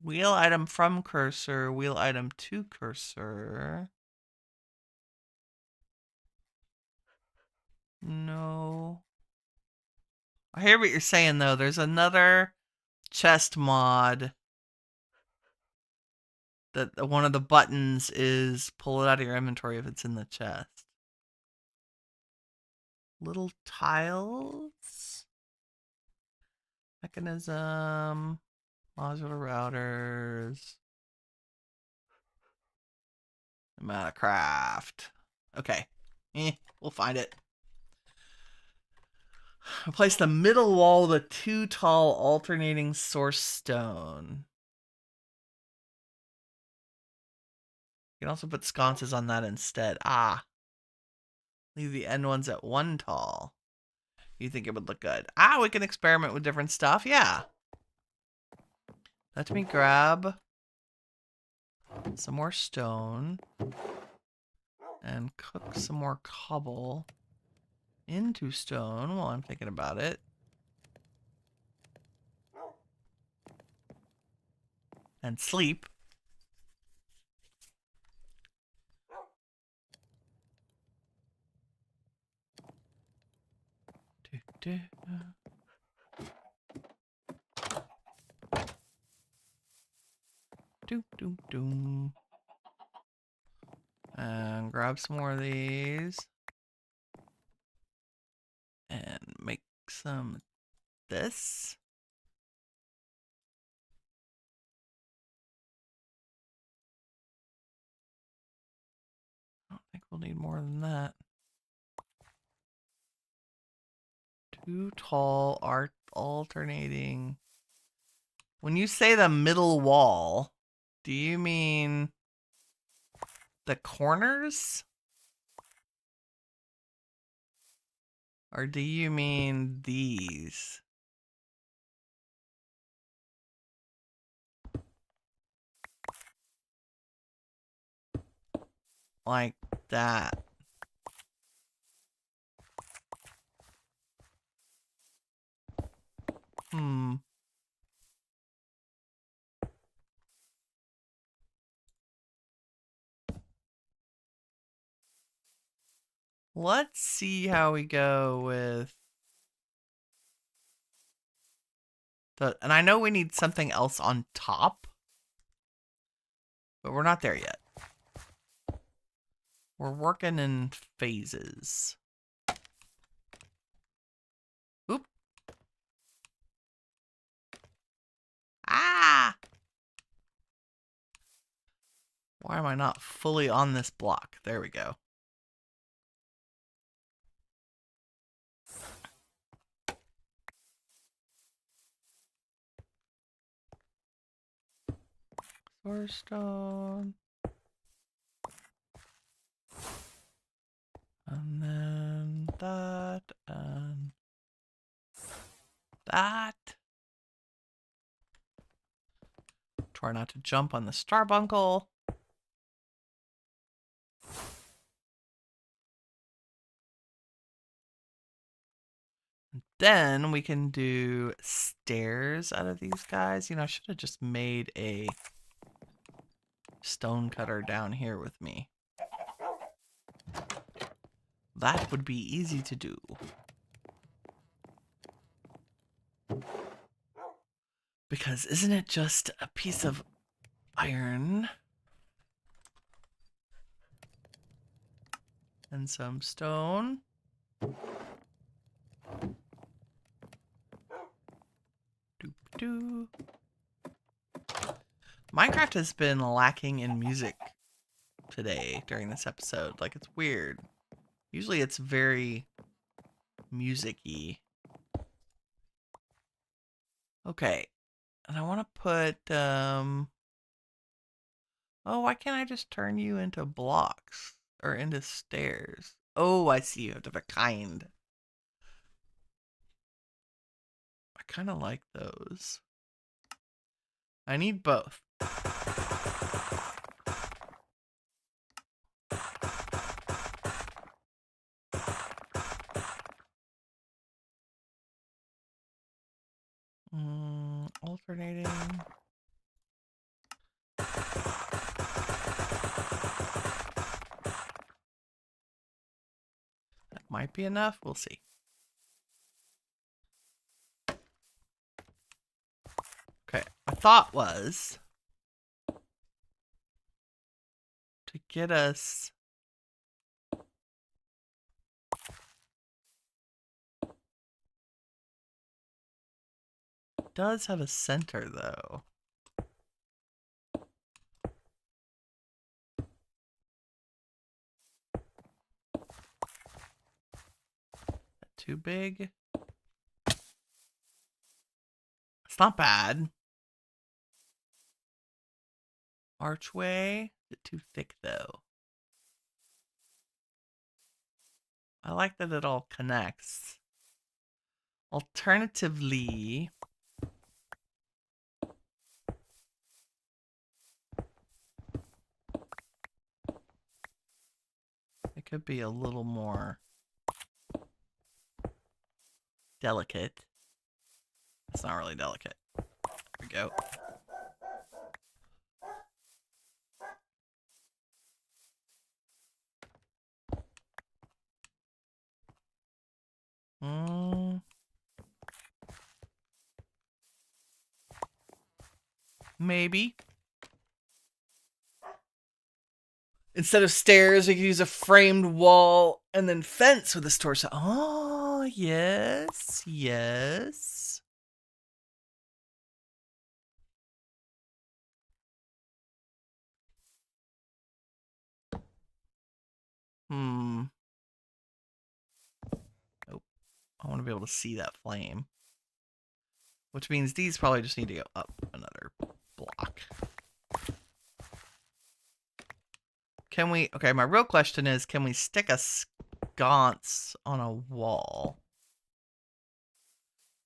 Wheel item from cursor. Wheel item to cursor. No. I hear what you're saying, though. There's another chest mod that one of the buttons is pull it out of your inventory if it's in the chest. Little tiles. Mechanism. Modular routers. Amount of craft. Okay. We'll find it. Replace the middle wall with a 2 tall alternating source stone. You can also put sconces on that instead. Ah. Leave the end ones at 1 tall. You think it would look good. Ah, we can experiment with different stuff. Yeah. Let me grab some more stone and cook some more cobble into stone while I'm thinking about it. And sleep. And grab some more of these. And make some of this. I don't think we'll need more than that. 2 tall alternating. When you say the middle wall, do you mean the corners? Or do you mean these? Like that. Let's see how we go with the, and I know we need something else on top, but we're not there yet. We're working in phases. Oop. Ah! Why am I not fully on this block? There we go. Source stone. And then that and that. Try not to jump on the starbuncle. And then we can do stairs out of these guys. You know, I should have just made a stone cutter down here with me. That would be easy to do. Because isn't it just a piece of iron and some stone? Doop-doo. Minecraft has been lacking in music today during this episode. Like, it's weird. Usually it's very music-y. Okay. And I want to put, oh, why can't I just turn you into blocks or into stairs? Oh, I see. You have to have a kind. I kind of like those. I need both. Alternating. That might be enough. We'll see. Okay, my thought was to get us does have a center though. Too big? It's not bad. Archway? Is it too thick though? I like that it all connects. Alternatively, it could be a little more delicate. It's not really delicate. There we go. Maybe. Instead of stairs, we could use a framed wall and then fence with a store. Oh, yes, yes. Nope. I want to be able to see that flame. Which means these probably just need to go up another block. Can we... Okay, my real question is, can we stick a sconce on a wall?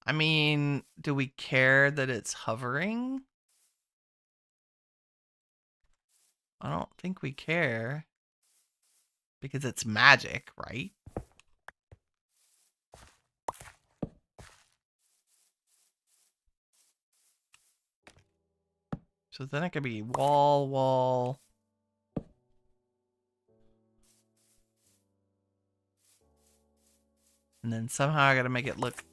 I mean, do we care that it's hovering? I don't think we care. Because it's magic, right? So then it could be wall, wall. then somehow I gotta make it look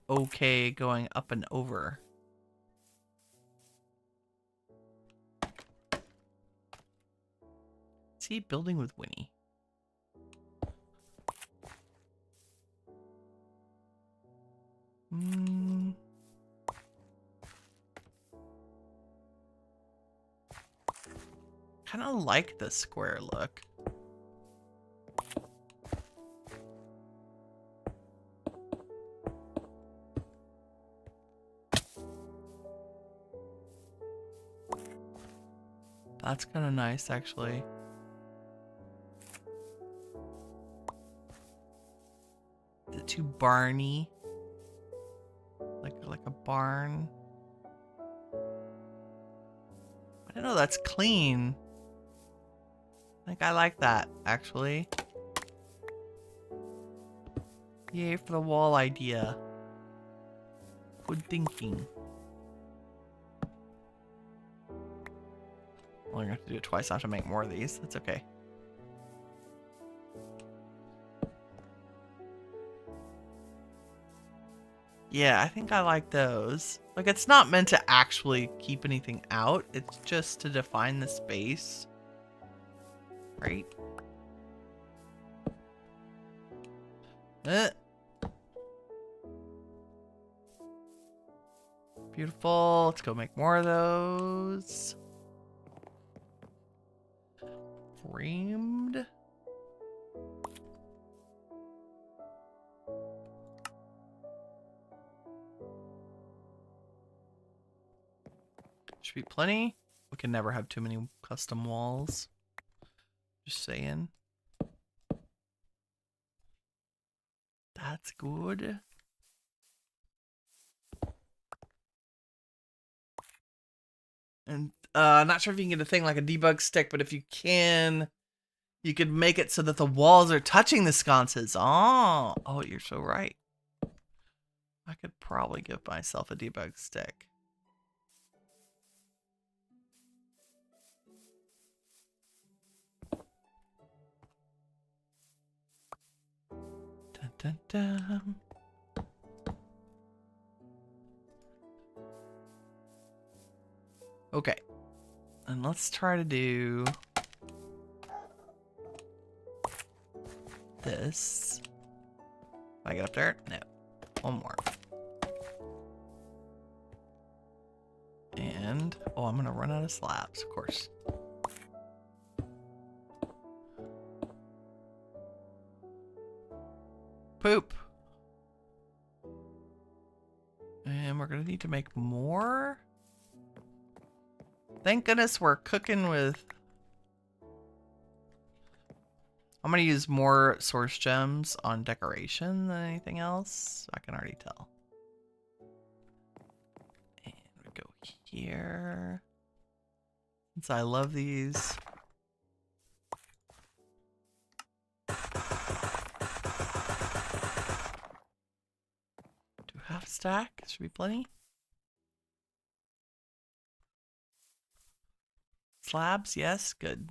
okay going up and over. See, building with Winnie. Kind of like the square look. That's kind of nice, actually. Is it too barny? Like a barn? I don't know, that's clean. I think I like that, actually. Yay for the wall idea. Good thinking. Well, I'm gonna have to do it twice. I have to make more of these. That's okay. Yeah, I think I like those. Like, it's not meant to actually keep anything out. It's just to define the space. Right? Beautiful. Let's go make more of those. Framed. Should be plenty. We can never have too many custom walls. Just saying. That's good. And not sure if you can get a thing like a debug stick, but if you can, you could make it so that the walls are touching the sconces. Oh, you're so right. I could probably give myself a debug stick. Dun, dun, dun. Okay, and let's try to do this. Can I get up there? No. One more. And, I'm gonna run out of slabs, of course. Poop. And we're gonna need to make more. Thank goodness we're cooking with... I'm gonna use more source gems on decoration than anything else. I can already tell. And we go here. Since I love these. Do half stack? Should be plenty. Slabs, yes, good.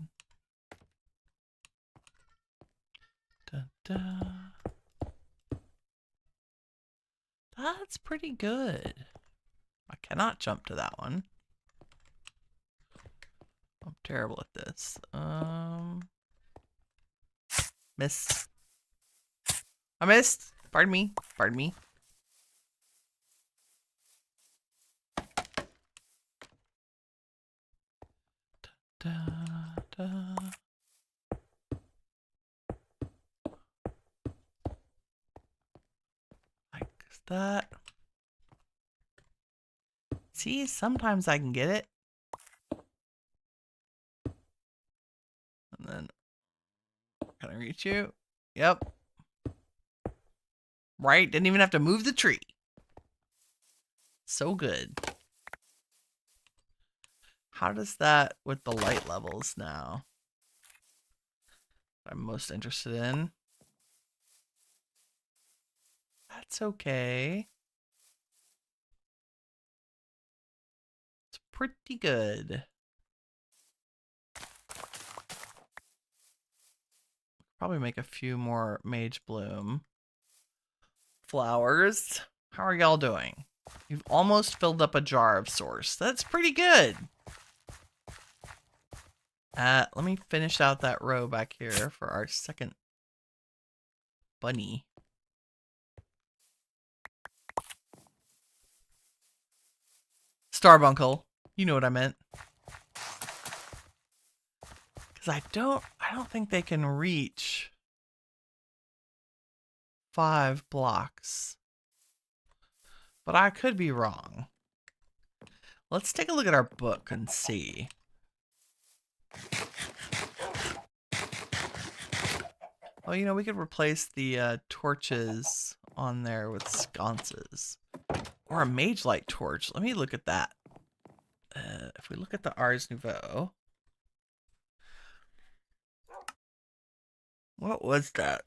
Da, da. That's pretty good. I cannot jump to that one. I'm terrible at this. Miss. I missed. Pardon me. Pardon me. Da, da. Like that. See, sometimes I can get it. And then, can I reach you? Yep. Right? Didn't even have to move the tree. So good. How does that with the light levels now? I'm most interested in. That's okay. It's pretty good. Probably make a few more Mage Bloom. flowers. How are y'all doing? You've almost filled up a jar of source. That's pretty good. Let me finish out that row back here for our second bunny. Starbunkle. You know what I meant. Because I don't think they can reach 5 blocks. But I could be wrong. Let's take a look at our book and see. Oh, you know, we could replace the torches on there with sconces. Or a mage light torch. Let me look at that. If we look at the Ars Nouveau. What was that?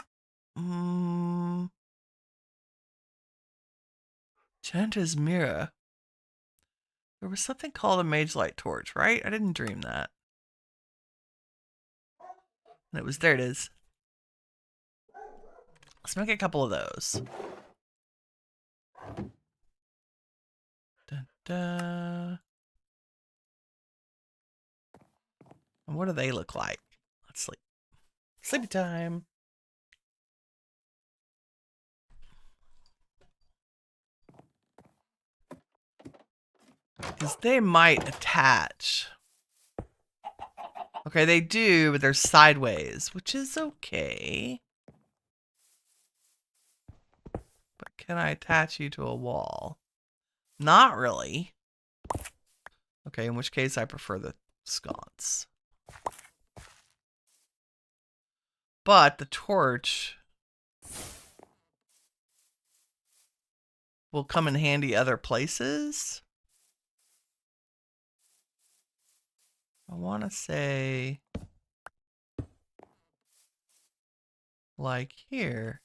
Chanta's Mirror. There was something called a mage light torch, right? I didn't dream that. And it was, there it is. Let's make a couple of those. Dun, dun. And what do they look like? Let's sleep. Sleepy time. Because they might attach. Okay, they do, but they're sideways, which is okay. But can I attach you to a wall? Not really. Okay, in which case I prefer the sconce. But the torch will come in handy other places. I want to say like here.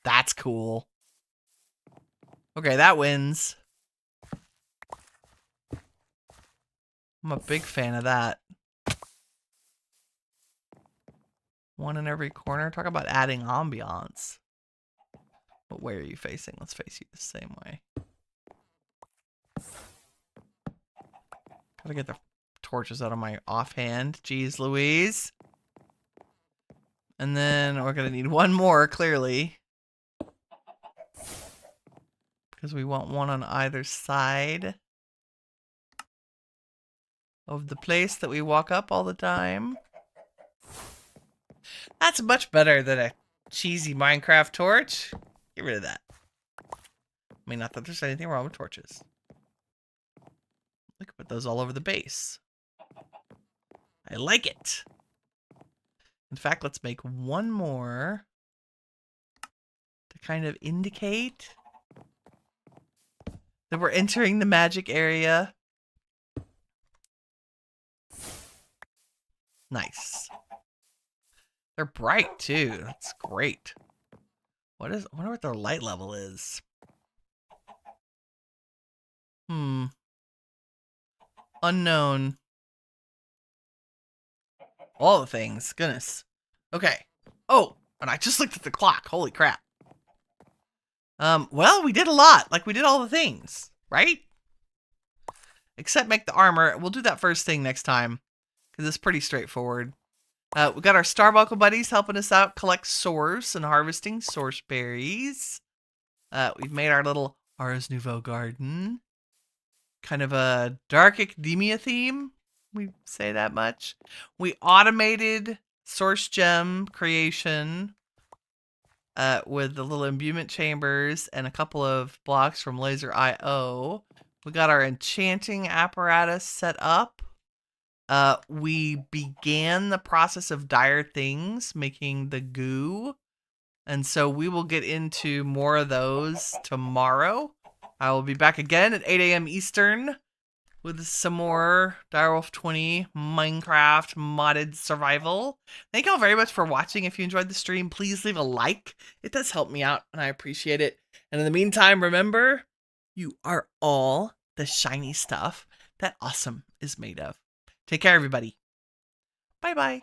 That's cool. Okay, that wins. I'm a big fan of that. One in every corner. Talk about adding ambiance. But where are you facing? Let's face you the same way. Gotta get the torches out of my offhand. Jeez Louise. And then we're gonna need one more, clearly. Because we want one on either side of the place that we walk up all the time. That's much better than a cheesy Minecraft torch. Get rid of that. I mean, not that there's anything wrong with torches. We could put those all over the base. I like it. In fact, let's make one more to kind of indicate that we're entering the magic area. Nice. They're bright too. That's great. I wonder what their light level is. Unknown. All the things. Goodness. Okay. Oh, and I just looked at the clock. Holy crap. Well, we did a lot. Like, we did all the things, right? Except make the armor. We'll do that first thing next time, because it's pretty straightforward. We got our Starbuckle buddies helping us out collect source and harvesting source berries. We've made our little Ars Nouveau garden. Kind of a dark academia theme. We say that much. We automated source gem creation with the little imbuement chambers and a couple of blocks from Laser IO. We got our enchanting apparatus set up. We began the process of dire things, making the goo. And so we will get into more of those tomorrow. I will be back again at 8 a.m. Eastern with some more Direwolf20 Minecraft modded survival. Thank y'all very much for watching. If you enjoyed the stream, please leave a like. It does help me out, and I appreciate it. And in the meantime, remember, you are all the shiny stuff that awesome is made of. Take care, everybody. Bye-bye.